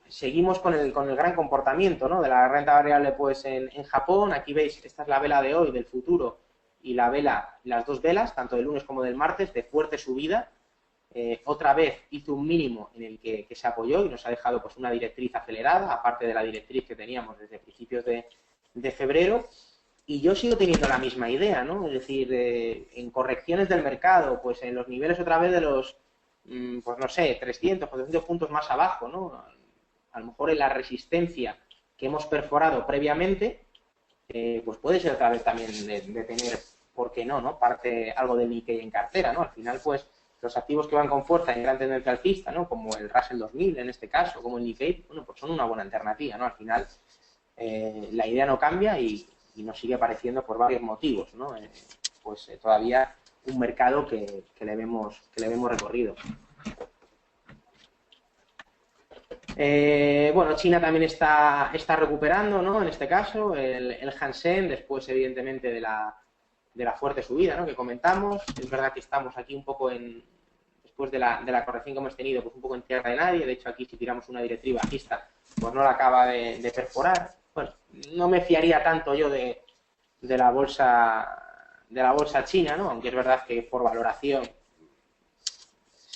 Seguimos con el gran comportamiento, ¿no? De la renta variable pues en Japón. Aquí veis, esta es la vela de hoy del futuro y la vela, las dos velas, tanto del lunes como del martes, de fuerte subida. Otra vez hizo un mínimo en el que se apoyó y nos ha dejado pues una directriz acelerada, aparte de la directriz que teníamos desde principios de febrero. Y yo sigo teniendo la misma idea, ¿no? Es decir, en correcciones del mercado, pues en los niveles otra vez de los, pues no sé, 300, 400 puntos más abajo, ¿no? A lo mejor en la resistencia que hemos perforado previamente, pues puede ser otra vez también de tener, ¿por qué no? Algo de Nikkei en cartera, ¿no? Al final, pues, los activos que van con fuerza en gran tendencia alcista, ¿no? Como el Russell 2000 en este caso, como el Nikkei, bueno, pues son una buena alternativa, ¿no? Al final, la idea no cambia y nos sigue apareciendo por varios motivos, ¿no? Todavía un mercado que le vemos recorrido. Bueno, China también está recuperando, ¿no? En este caso, el Hansen, después, evidentemente, de la fuerte subida, ¿no? Que comentamos. Es verdad que estamos aquí un poco después de la corrección que hemos tenido, pues un poco en tierra de nadie. De hecho, aquí si tiramos una directriz bajista, pues no la acaba de perforar. Bueno, no me fiaría tanto yo de la bolsa china, ¿no? Aunque es verdad que por valoración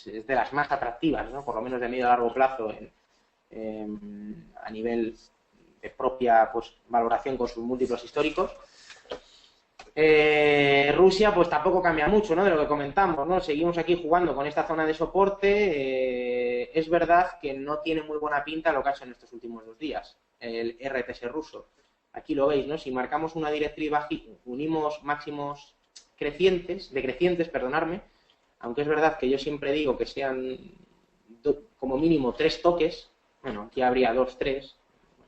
es de las más atractivas, ¿no? Por lo menos de medio a largo plazo a nivel de propia pues valoración con sus múltiplos históricos. Rusia pues tampoco cambia mucho, ¿no? De lo que comentamos, ¿no? Seguimos aquí jugando con esta zona de soporte. Es verdad que no tiene muy buena pinta lo que ha hecho en estos últimos 2 días el RTS ruso. Aquí lo veis, ¿no? Si marcamos una directriz bajita, unimos máximos decrecientes, perdonadme, aunque es verdad que yo siempre digo que sean como mínimo 3 toques. Bueno, aquí habría 2, 3,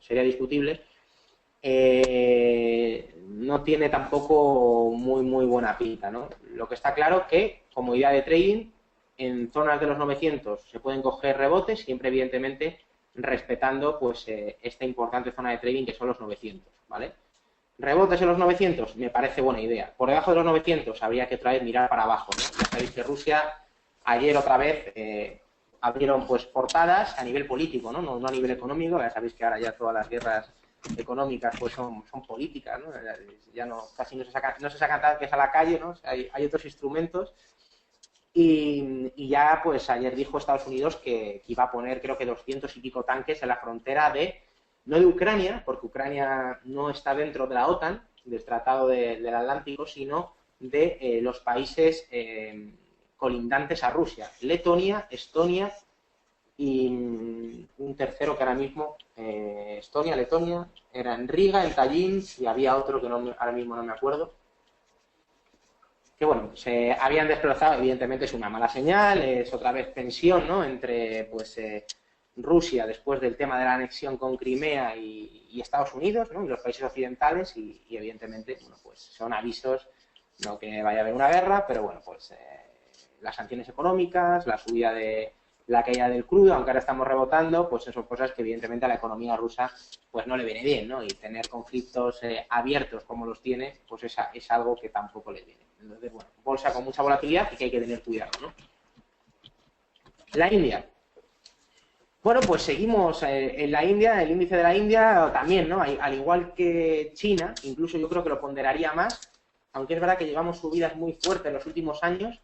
sería discutible. no tiene tampoco muy buena pinta, ¿no? Lo que está claro que, como idea de trading, en zonas de los 900 se pueden coger rebotes, siempre evidentemente respetando pues esta importante zona de trading que son los 900, ¿vale? Rebotes en los 900 me parece buena idea. Por debajo de los 900 habría que otra vez mirar para abajo, ¿no? Ya sabéis que Rusia ayer otra vez abrieron pues portadas a nivel político, ¿no? No a nivel económico. Ya sabéis que ahora ya todas las guerras económicas pues son políticas, ¿no? Ya no, casi no se sacan tanques a la calle, ¿no? O sea, hay otros instrumentos. Y ya pues ayer dijo Estados Unidos que iba a poner creo que 200 y pico tanques en la frontera no de Ucrania, porque Ucrania no está dentro de la OTAN, del Tratado del Atlántico, sino de los países colindantes a Rusia, Letonia, Estonia y un tercero que ahora mismo, Estonia, Letonia, era en Riga, en Tallinn, y había otro que ahora mismo no me acuerdo. Que bueno, se habían desplazado, evidentemente es una mala señal, es otra vez tensión, ¿no? Entre pues Rusia después del tema de la anexión con Crimea y Estados Unidos, ¿no? Y los países occidentales y evidentemente, bueno, pues son avisos, no que vaya a haber una guerra, pero bueno, pues las sanciones económicas, la caída del crudo, aunque ahora estamos rebotando, pues son cosas que evidentemente a la economía rusa pues no le viene bien, ¿no? Y tener conflictos abiertos como los tiene, pues es algo que tampoco le viene. Entonces, bueno, bolsa con mucha volatilidad y que hay que tener cuidado, ¿no? La India. Bueno, pues seguimos en la India, el índice de la India también, ¿no? Al igual que China, incluso yo creo que lo ponderaría más, aunque es verdad que llevamos subidas muy fuertes en los últimos años.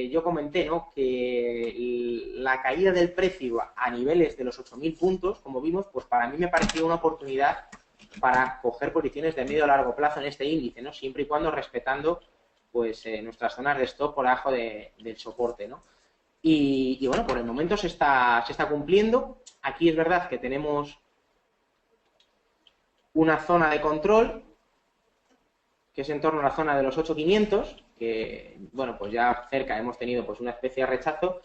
Yo comenté, ¿no?, que la caída del precio a niveles de los 8.000 puntos, como vimos, pues para mí me pareció una oportunidad para coger posiciones de medio a largo plazo en este índice, ¿no? Siempre y cuando respetando pues nuestras zonas de stop por debajo del soporte, ¿no? Y bueno, por el momento se está cumpliendo. Aquí es verdad que tenemos una zona de control que es en torno a la zona de los 8.500, que, bueno, pues ya cerca hemos tenido pues una especie de rechazo,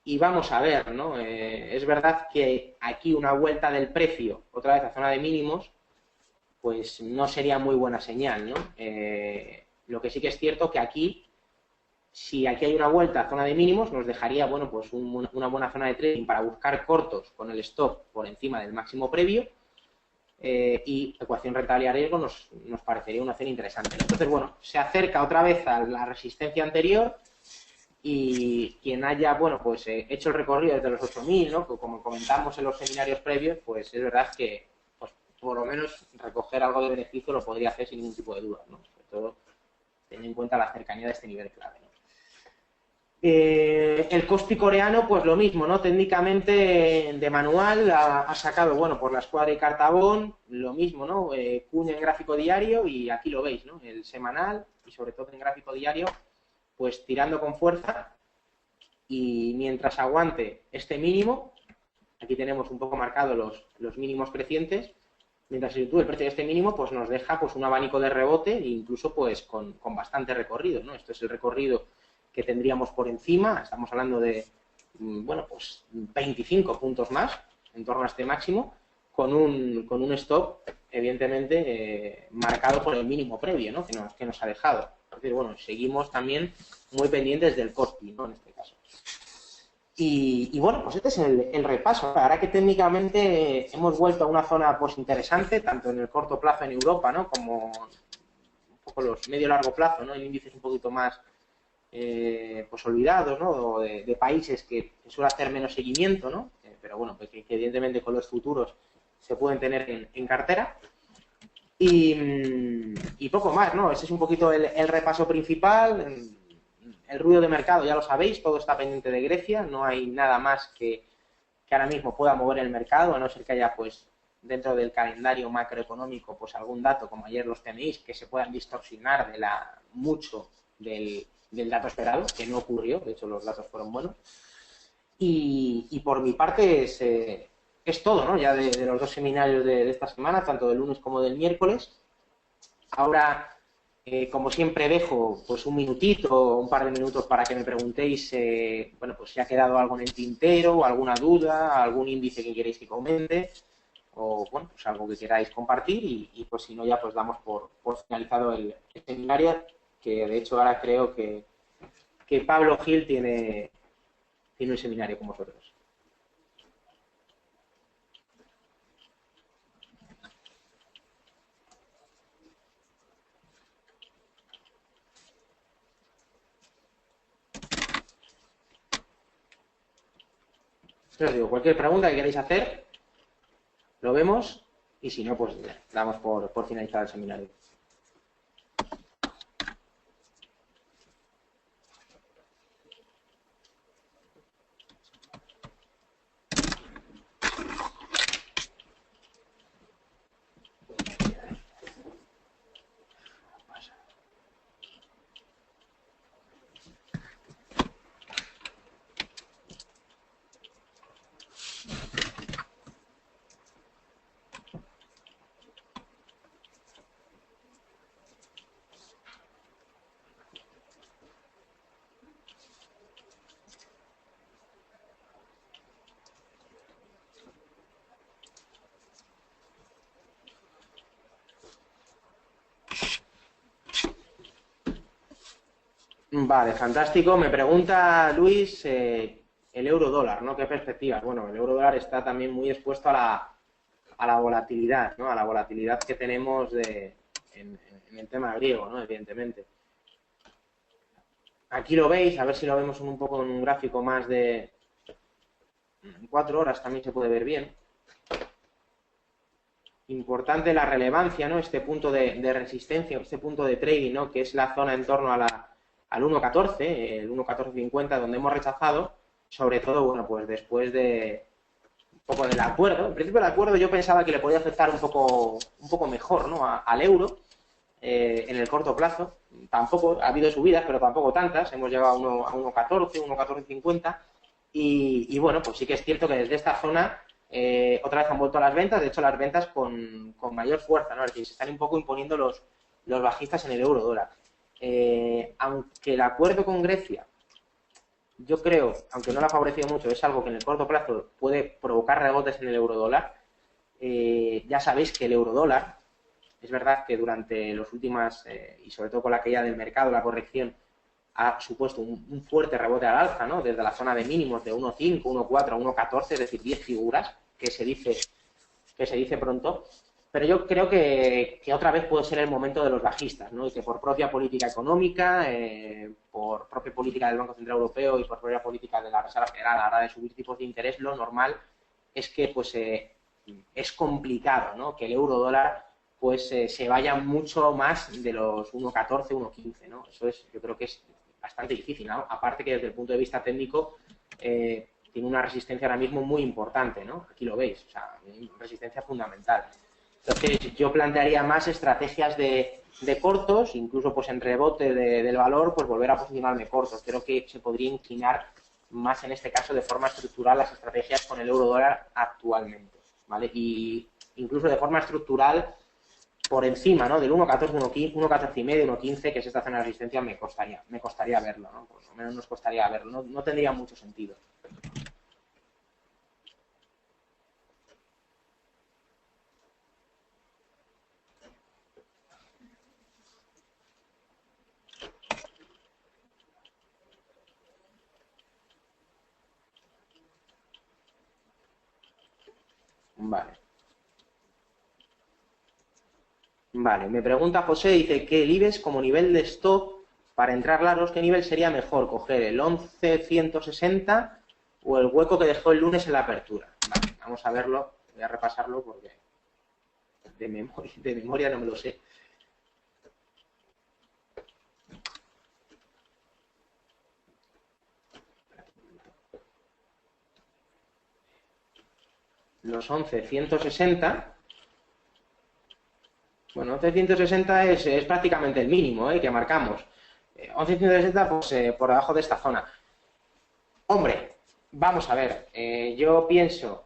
y vamos a ver, ¿no? Es verdad que aquí una vuelta del precio, otra vez a zona de mínimos, pues no sería muy buena señal, ¿no? Lo que sí que es cierto que aquí, si aquí hay una vuelta a zona de mínimos, nos dejaría, bueno, pues una buena zona de trading para buscar cortos con el stop por encima del máximo previo, y ecuación rentabilidad-riesgo nos parecería una opción interesante. Entonces, bueno, se acerca otra vez a la resistencia anterior y quien haya, bueno, pues hecho el recorrido desde los 8.000, ¿no?, como comentamos en los seminarios previos, pues es verdad que pues, por lo menos recoger algo de beneficio lo podría hacer sin ningún tipo de duda, ¿no? Sobre todo teniendo en cuenta la cercanía de este nivel clave, ¿no? El Kospi coreano, pues lo mismo, ¿no? Técnicamente de manual ha sacado, bueno, por la escuadra y Cartabón, lo mismo, ¿no? Cuña en gráfico diario y aquí lo veis, ¿no? El semanal y sobre todo en gráfico diario, pues tirando con fuerza y mientras aguante este mínimo, aquí tenemos un poco marcado los mínimos crecientes, mientras se sitúe el precio de este mínimo, pues nos deja pues un abanico de rebote e incluso pues con bastante recorrido, ¿no? Esto es el recorrido que tendríamos por encima, estamos hablando de, bueno, pues 25 puntos más en torno a este máximo, con un stop, evidentemente, marcado por el mínimo previo, ¿no?, que nos ha dejado. Entonces, bueno, seguimos también muy pendientes del Kospi, ¿no?, en este caso. Y bueno, pues este es el repaso. Ahora que técnicamente hemos vuelto a una zona pues interesante, tanto en el corto plazo en Europa, ¿no?, como un poco los medio-largo plazo, ¿no?, en índices un poquito más pues olvidados, ¿no?, o de países que suele hacer menos seguimiento, ¿no?, pero bueno, pues que evidentemente con los futuros se pueden tener en cartera. Y poco más, ¿no? Ese es un poquito el repaso principal. El ruido de mercado, ya lo sabéis, todo está pendiente de Grecia, no hay nada más que ahora mismo pueda mover el mercado, a no ser que haya, pues, dentro del calendario macroeconómico, pues algún dato, como ayer los tenéis, que se puedan distorsionar mucho del dato esperado, que no ocurrió, de hecho los datos fueron buenos. Y por mi parte es todo, ¿no?, ya de los dos seminarios de esta semana, tanto del lunes como del miércoles. Ahora, como siempre, dejo pues un minutito, un par de minutos para que me preguntéis, bueno, pues si ha quedado algo en el tintero, alguna duda, algún índice que queréis que comente. o bueno, pues algo que queráis compartir y pues si no ya pues damos por finalizado el seminario, que de hecho ahora creo que Pablo Gil tiene un seminario con vosotros. Os digo, cualquier pregunta que queráis hacer, lo vemos y si no, pues damos por finalizado el seminario. Vale, fantástico. Me pregunta Luis el euro dólar, ¿no? ¿Qué perspectivas? Bueno, el euro dólar está también muy expuesto a la volatilidad, ¿no? A la volatilidad que tenemos en el tema griego, ¿no? Evidentemente. Aquí lo veis, a ver si lo vemos un poco en un gráfico más de 4 horas, también se puede ver bien. Importante la relevancia, ¿no? Este punto de resistencia, este punto de trading, ¿no? Que es la zona en torno al 1.14, el 1.1450, donde hemos rechazado, sobre todo, bueno, pues después de un poco del acuerdo. En principio el acuerdo yo pensaba que le podía afectar un poco mejor, ¿no? Al euro en el corto plazo. Tampoco, ha habido subidas, pero tampoco tantas. Hemos llegado a 1.14, 1.1450 y bueno, pues sí que es cierto que desde esta zona otra vez han vuelto a las ventas, de hecho las ventas con mayor fuerza, ¿no? Es decir, se están un poco imponiendo los bajistas en el euro dólar. Aunque el acuerdo con Grecia, yo creo, aunque no lo ha favorecido mucho, es algo que en el corto plazo puede provocar rebotes en el euro dólar. Ya sabéis que el euro dólar, es verdad que durante los últimas, y sobre todo con la caída del mercado, la corrección, ha supuesto un fuerte rebote al alza, ¿no? Desde la zona de mínimos de 1.5, 1.4, 1.14, es decir, 10 figuras, que se dice pronto. Pero yo creo que otra vez puede ser el momento de los bajistas, ¿no? Y que por propia política económica, por propia política del Banco Central Europeo y por propia política de la Reserva Federal a la hora de subir tipos de interés, lo normal es que pues es complicado, ¿no? Que el euro dólar pues se vaya mucho más de los 1.14, 1.15, ¿no? Eso es, yo creo que es bastante difícil, ¿no? Aparte que desde el punto de vista técnico tiene una resistencia ahora mismo muy importante, ¿no? Aquí lo veis, o sea, resistencia fundamental. Entonces, yo plantearía más estrategias de cortos, incluso pues en rebote del valor, pues volver a posicionarme cortos. Creo que se podría inclinar más en este caso de forma estructural las estrategias con el euro dólar actualmente, ¿vale? Y incluso de forma estructural por encima, ¿no? Del 1.14, 1.14 y medio, 1.15, que es esta zona de resistencia, me costaría verlo, ¿no? Por lo menos nos costaría verlo, no tendría mucho sentido. Vale. Vale, me pregunta José, dice que el IBEX como nivel de stop para entrar largos, ¿qué nivel sería mejor? ¿Coger el 11.160 o el hueco que dejó el lunes en la apertura? Vale, vamos a verlo, voy a repasarlo porque de memoria no me lo sé. Los 11.160, bueno, 11.160 es prácticamente el mínimo que marcamos. 11.160 pues por debajo de esta zona. Hombre, vamos a ver, yo pienso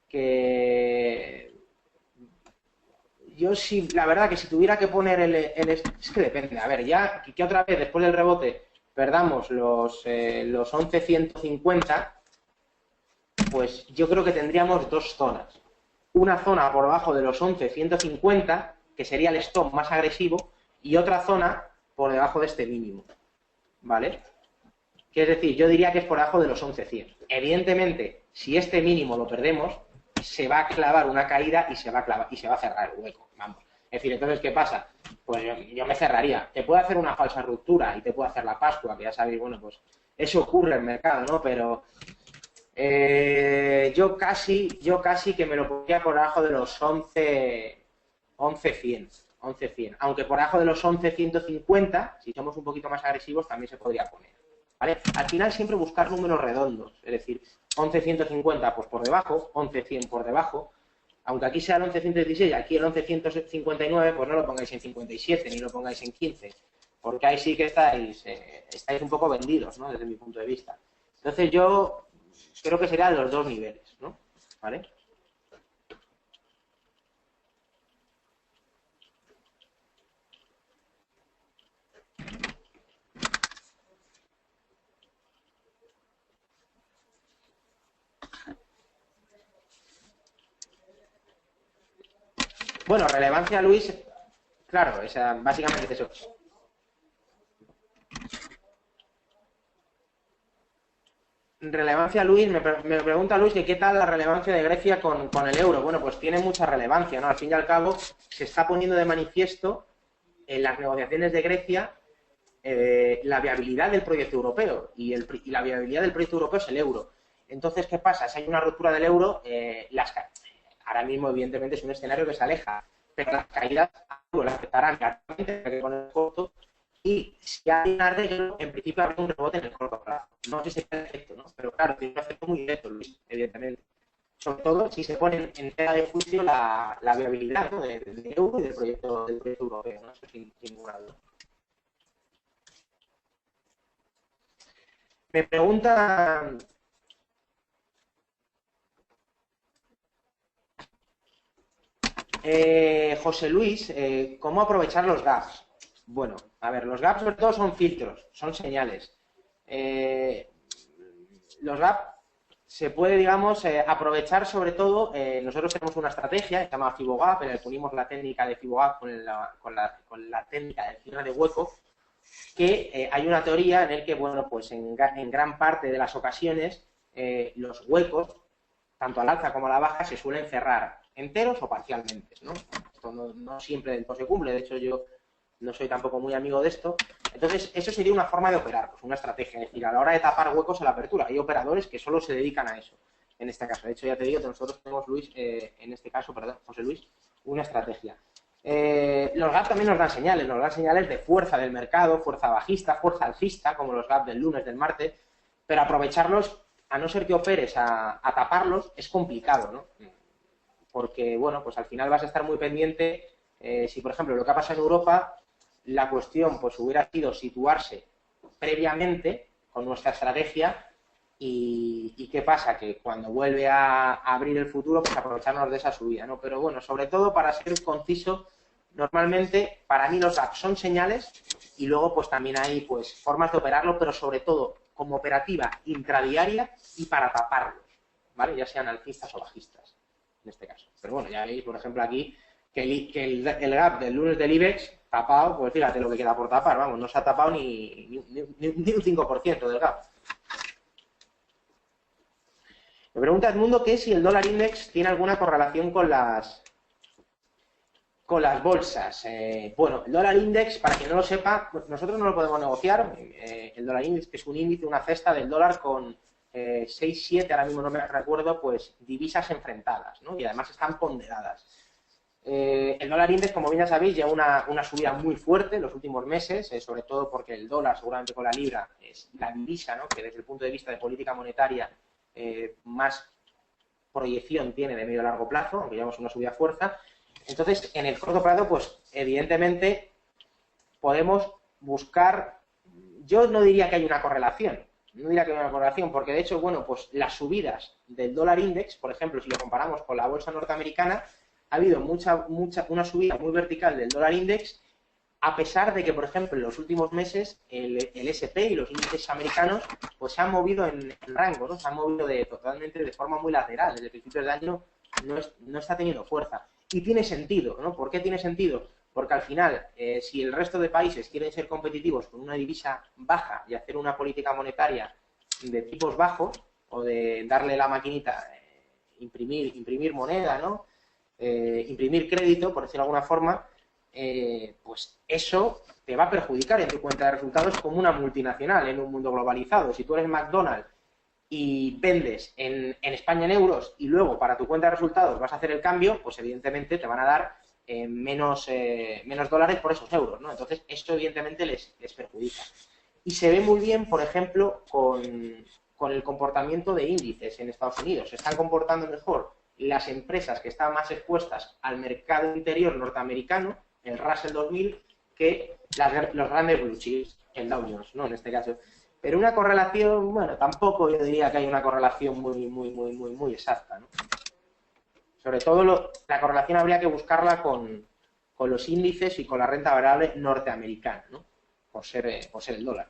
que yo sí, la verdad que si tuviera que poner es que depende, a ver, ya que otra vez después del rebote perdamos los 11.150, pues yo creo que tendríamos dos zonas. una zona por debajo de los 11.150, que sería el stop más agresivo, y otra zona por debajo de este mínimo, ¿vale? Que es decir, yo diría que es por debajo de los 11.100. Evidentemente, si este mínimo lo perdemos, se va a clavar una caída y se va a cerrar el hueco, vamos. Es decir, entonces, ¿qué pasa? Pues yo me cerraría. Te puede hacer una falsa ruptura y te puede hacer la Pascua, que ya sabéis, bueno, pues eso ocurre en el mercado, ¿no? Pero yo casi que me lo pondría por debajo de los 11.100. Aunque por debajo de los 11.150, si somos un poquito más agresivos, también se podría poner, ¿vale? Al final siempre buscar números redondos, es decir, 11.150 pues por debajo, 11.100 por debajo. Aunque aquí sea el 11.116, aquí el 11.159, pues no lo pongáis en 57 ni lo pongáis en 15, porque ahí sí que estáis un poco vendidos, ¿no? Desde mi punto de vista. Entonces yo creo que sería de los dos niveles, ¿no? ¿Vale? Bueno, relevancia, Luis, claro, básicamente eso. Relevancia, Luis, me pregunta Luis que qué tal la relevancia de Grecia con el euro. Bueno, pues tiene mucha relevancia, ¿no? Al fin y al cabo, se está poniendo de manifiesto en las negociaciones de Grecia la viabilidad del proyecto europeo, y la viabilidad del proyecto europeo es el euro. Entonces, ¿qué pasa? Si hay una ruptura del euro, ahora mismo, evidentemente, es un escenario que se aleja, pero las caídas las afectarán claramente con el corto, y si hay un arreglo, en principio habrá un rebote en el corto plazo. No sé si es el efecto, ¿no? Pero claro, tiene un efecto muy directo, Luis, evidentemente. Sobre todo si se pone en tela de juicio la viabilidad, ¿no? del euro y del proyecto europeo, ¿no? Eso sin ninguna duda. Me pregunta José Luis, ¿cómo aprovechar los gaps? Bueno, a ver, los gaps sobre todo son filtros, son señales. Los gaps se puede, digamos, aprovechar sobre todo, nosotros tenemos una estrategia que se llama FiboGap, en la que unimos la técnica de FiboGap con la técnica de cierre de hueco, que hay una teoría en la que, bueno, pues en gran parte de las ocasiones los huecos, tanto al alza como a la baja, se suelen cerrar enteros o parcialmente, ¿no? Esto no siempre del todo se cumple, de hecho yo no soy tampoco muy amigo de esto. Entonces, eso sería una forma de operar, pues una estrategia, es decir, a la hora de tapar huecos a la apertura. Hay operadores que solo se dedican a eso, en este caso. De hecho, ya te digo que nosotros tenemos, Luis, en este caso, perdón, José Luis, una estrategia. Los gaps también nos dan señales de fuerza del mercado, fuerza bajista, fuerza alcista, como los gaps del lunes, del martes, pero aprovecharlos, a no ser que operes a taparlos, es complicado, ¿no? Porque, bueno, pues al final vas a estar muy pendiente. Si, por ejemplo, lo que ha pasado en Europa, la cuestión pues hubiera sido situarse previamente con nuestra estrategia y ¿qué pasa? Que cuando vuelve a abrir el futuro, pues aprovecharnos de esa subida, ¿no? Pero bueno, sobre todo, para ser conciso, normalmente para mí los gaps son señales y luego pues también hay pues formas de operarlo, pero sobre todo como operativa intradiaria y para taparlos, ¿vale? Ya sean alcistas o bajistas, en este caso. Pero bueno, ya veis, por ejemplo, aquí que el gap del lunes del IBEX tapado, pues fíjate lo que queda por tapar, vamos, no se ha tapado ni un 5% del gap. Me pregunta Edmundo que si el dólar index tiene alguna correlación con las bolsas. Bueno, el dólar index, para quien no lo sepa, pues nosotros no lo podemos negociar. El dólar index, que es un índice, una cesta del dólar con 6, 7, ahora mismo no me recuerdo, pues divisas enfrentadas, ¿no? Y además están ponderadas. El dólar index, como bien ya sabéis, lleva una subida muy fuerte en los últimos meses, sobre todo porque el dólar, seguramente con la libra, es la divisa, ¿no? Que desde el punto de vista de política monetaria más proyección tiene de medio a largo plazo, aunque llevamos una subida fuerza. Entonces, en el corto plazo, pues evidentemente podemos buscar, yo no diría que hay una correlación, porque de hecho, bueno, pues las subidas del dólar index, por ejemplo, si lo comparamos con la bolsa norteamericana, ha habido una subida muy vertical del dólar index, a pesar de que, por ejemplo, en los últimos meses el S&P y los índices americanos pues se han movido en rango, ¿no? Se han movido totalmente de forma muy lateral. Desde principios de año no está teniendo fuerza. Y tiene sentido, ¿no? ¿Por qué tiene sentido? Porque al final, si el resto de países quieren ser competitivos con una divisa baja y hacer una política monetaria de tipos bajos, o de darle la maquinita, imprimir moneda, ¿no? Imprimir crédito, por decirlo de alguna forma, pues eso te va a perjudicar en tu cuenta de resultados como una multinacional en un mundo globalizado. Si tú eres McDonald's y vendes en España en euros y luego para tu cuenta de resultados vas a hacer el cambio, pues evidentemente te van a dar menos dólares por esos euros, ¿no? Entonces, esto evidentemente les perjudica. Y se ve muy bien, por ejemplo, con el comportamiento de índices en Estados Unidos. Se están comportando mejor las empresas que están más expuestas al mercado interior norteamericano, el Russell 2000, que los grandes blue chips, el Dow Jones, ¿no? En este caso. Pero una correlación, bueno, tampoco yo diría que hay una correlación muy exacta, ¿no? Sobre todo la correlación habría que buscarla con los índices y con la renta variable norteamericana, ¿no? Por ser el dólar.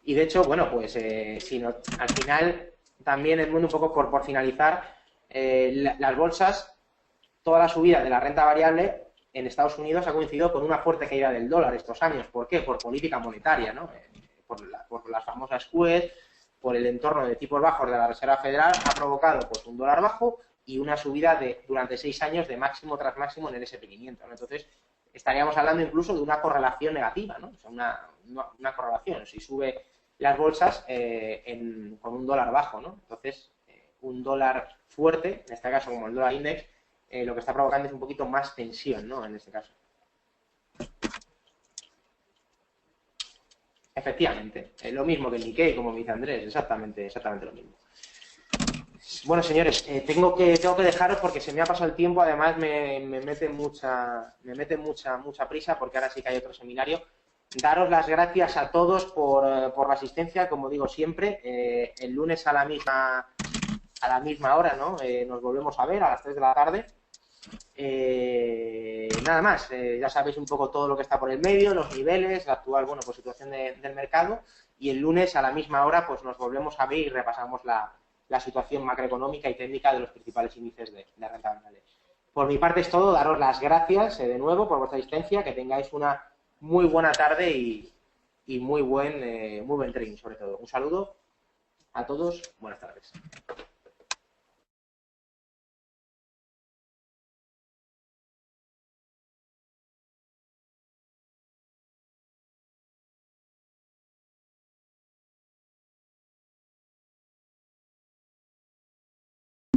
Y de hecho, bueno, pues si no, al final también es un poco por finalizar, las bolsas, toda la subida de la renta variable en Estados Unidos ha coincidido con una fuerte caída del dólar estos años. ¿Por qué? Por política monetaria, ¿no? Por las famosas QE, por el entorno de tipos bajos de la Reserva Federal, ha provocado pues un dólar bajo y una subida durante 6 años de máximo tras máximo en el S&P 500, ¿no? Entonces, estaríamos hablando incluso de una correlación negativa, ¿no? O sea, una correlación. Si sube las bolsas con un dólar bajo, ¿no? Entonces, un dólar fuerte, en este caso como el dólar index, lo que está provocando es un poquito más tensión, ¿no? En este caso. Efectivamente, es lo mismo que el Nikkei, como me dice Andrés, exactamente lo mismo. Bueno, señores, tengo que dejaros porque se me ha pasado el tiempo, además me mete mucha prisa porque ahora sí que hay otro seminario. Daros las gracias a todos por la asistencia, como digo siempre, el lunes a la misma hora, ¿no? Nos volvemos a ver a las 3 de la tarde. Nada más, ya sabéis un poco todo lo que está por el medio, los niveles, la actual, bueno, pues situación del mercado, y el lunes a la misma hora pues nos volvemos a ver y repasamos la situación macroeconómica y técnica de los principales índices de renta variable. Por mi parte es todo, daros las gracias de nuevo por vuestra asistencia, que tengáis una muy buena tarde y muy buen trading sobre todo. Un saludo a todos, buenas tardes.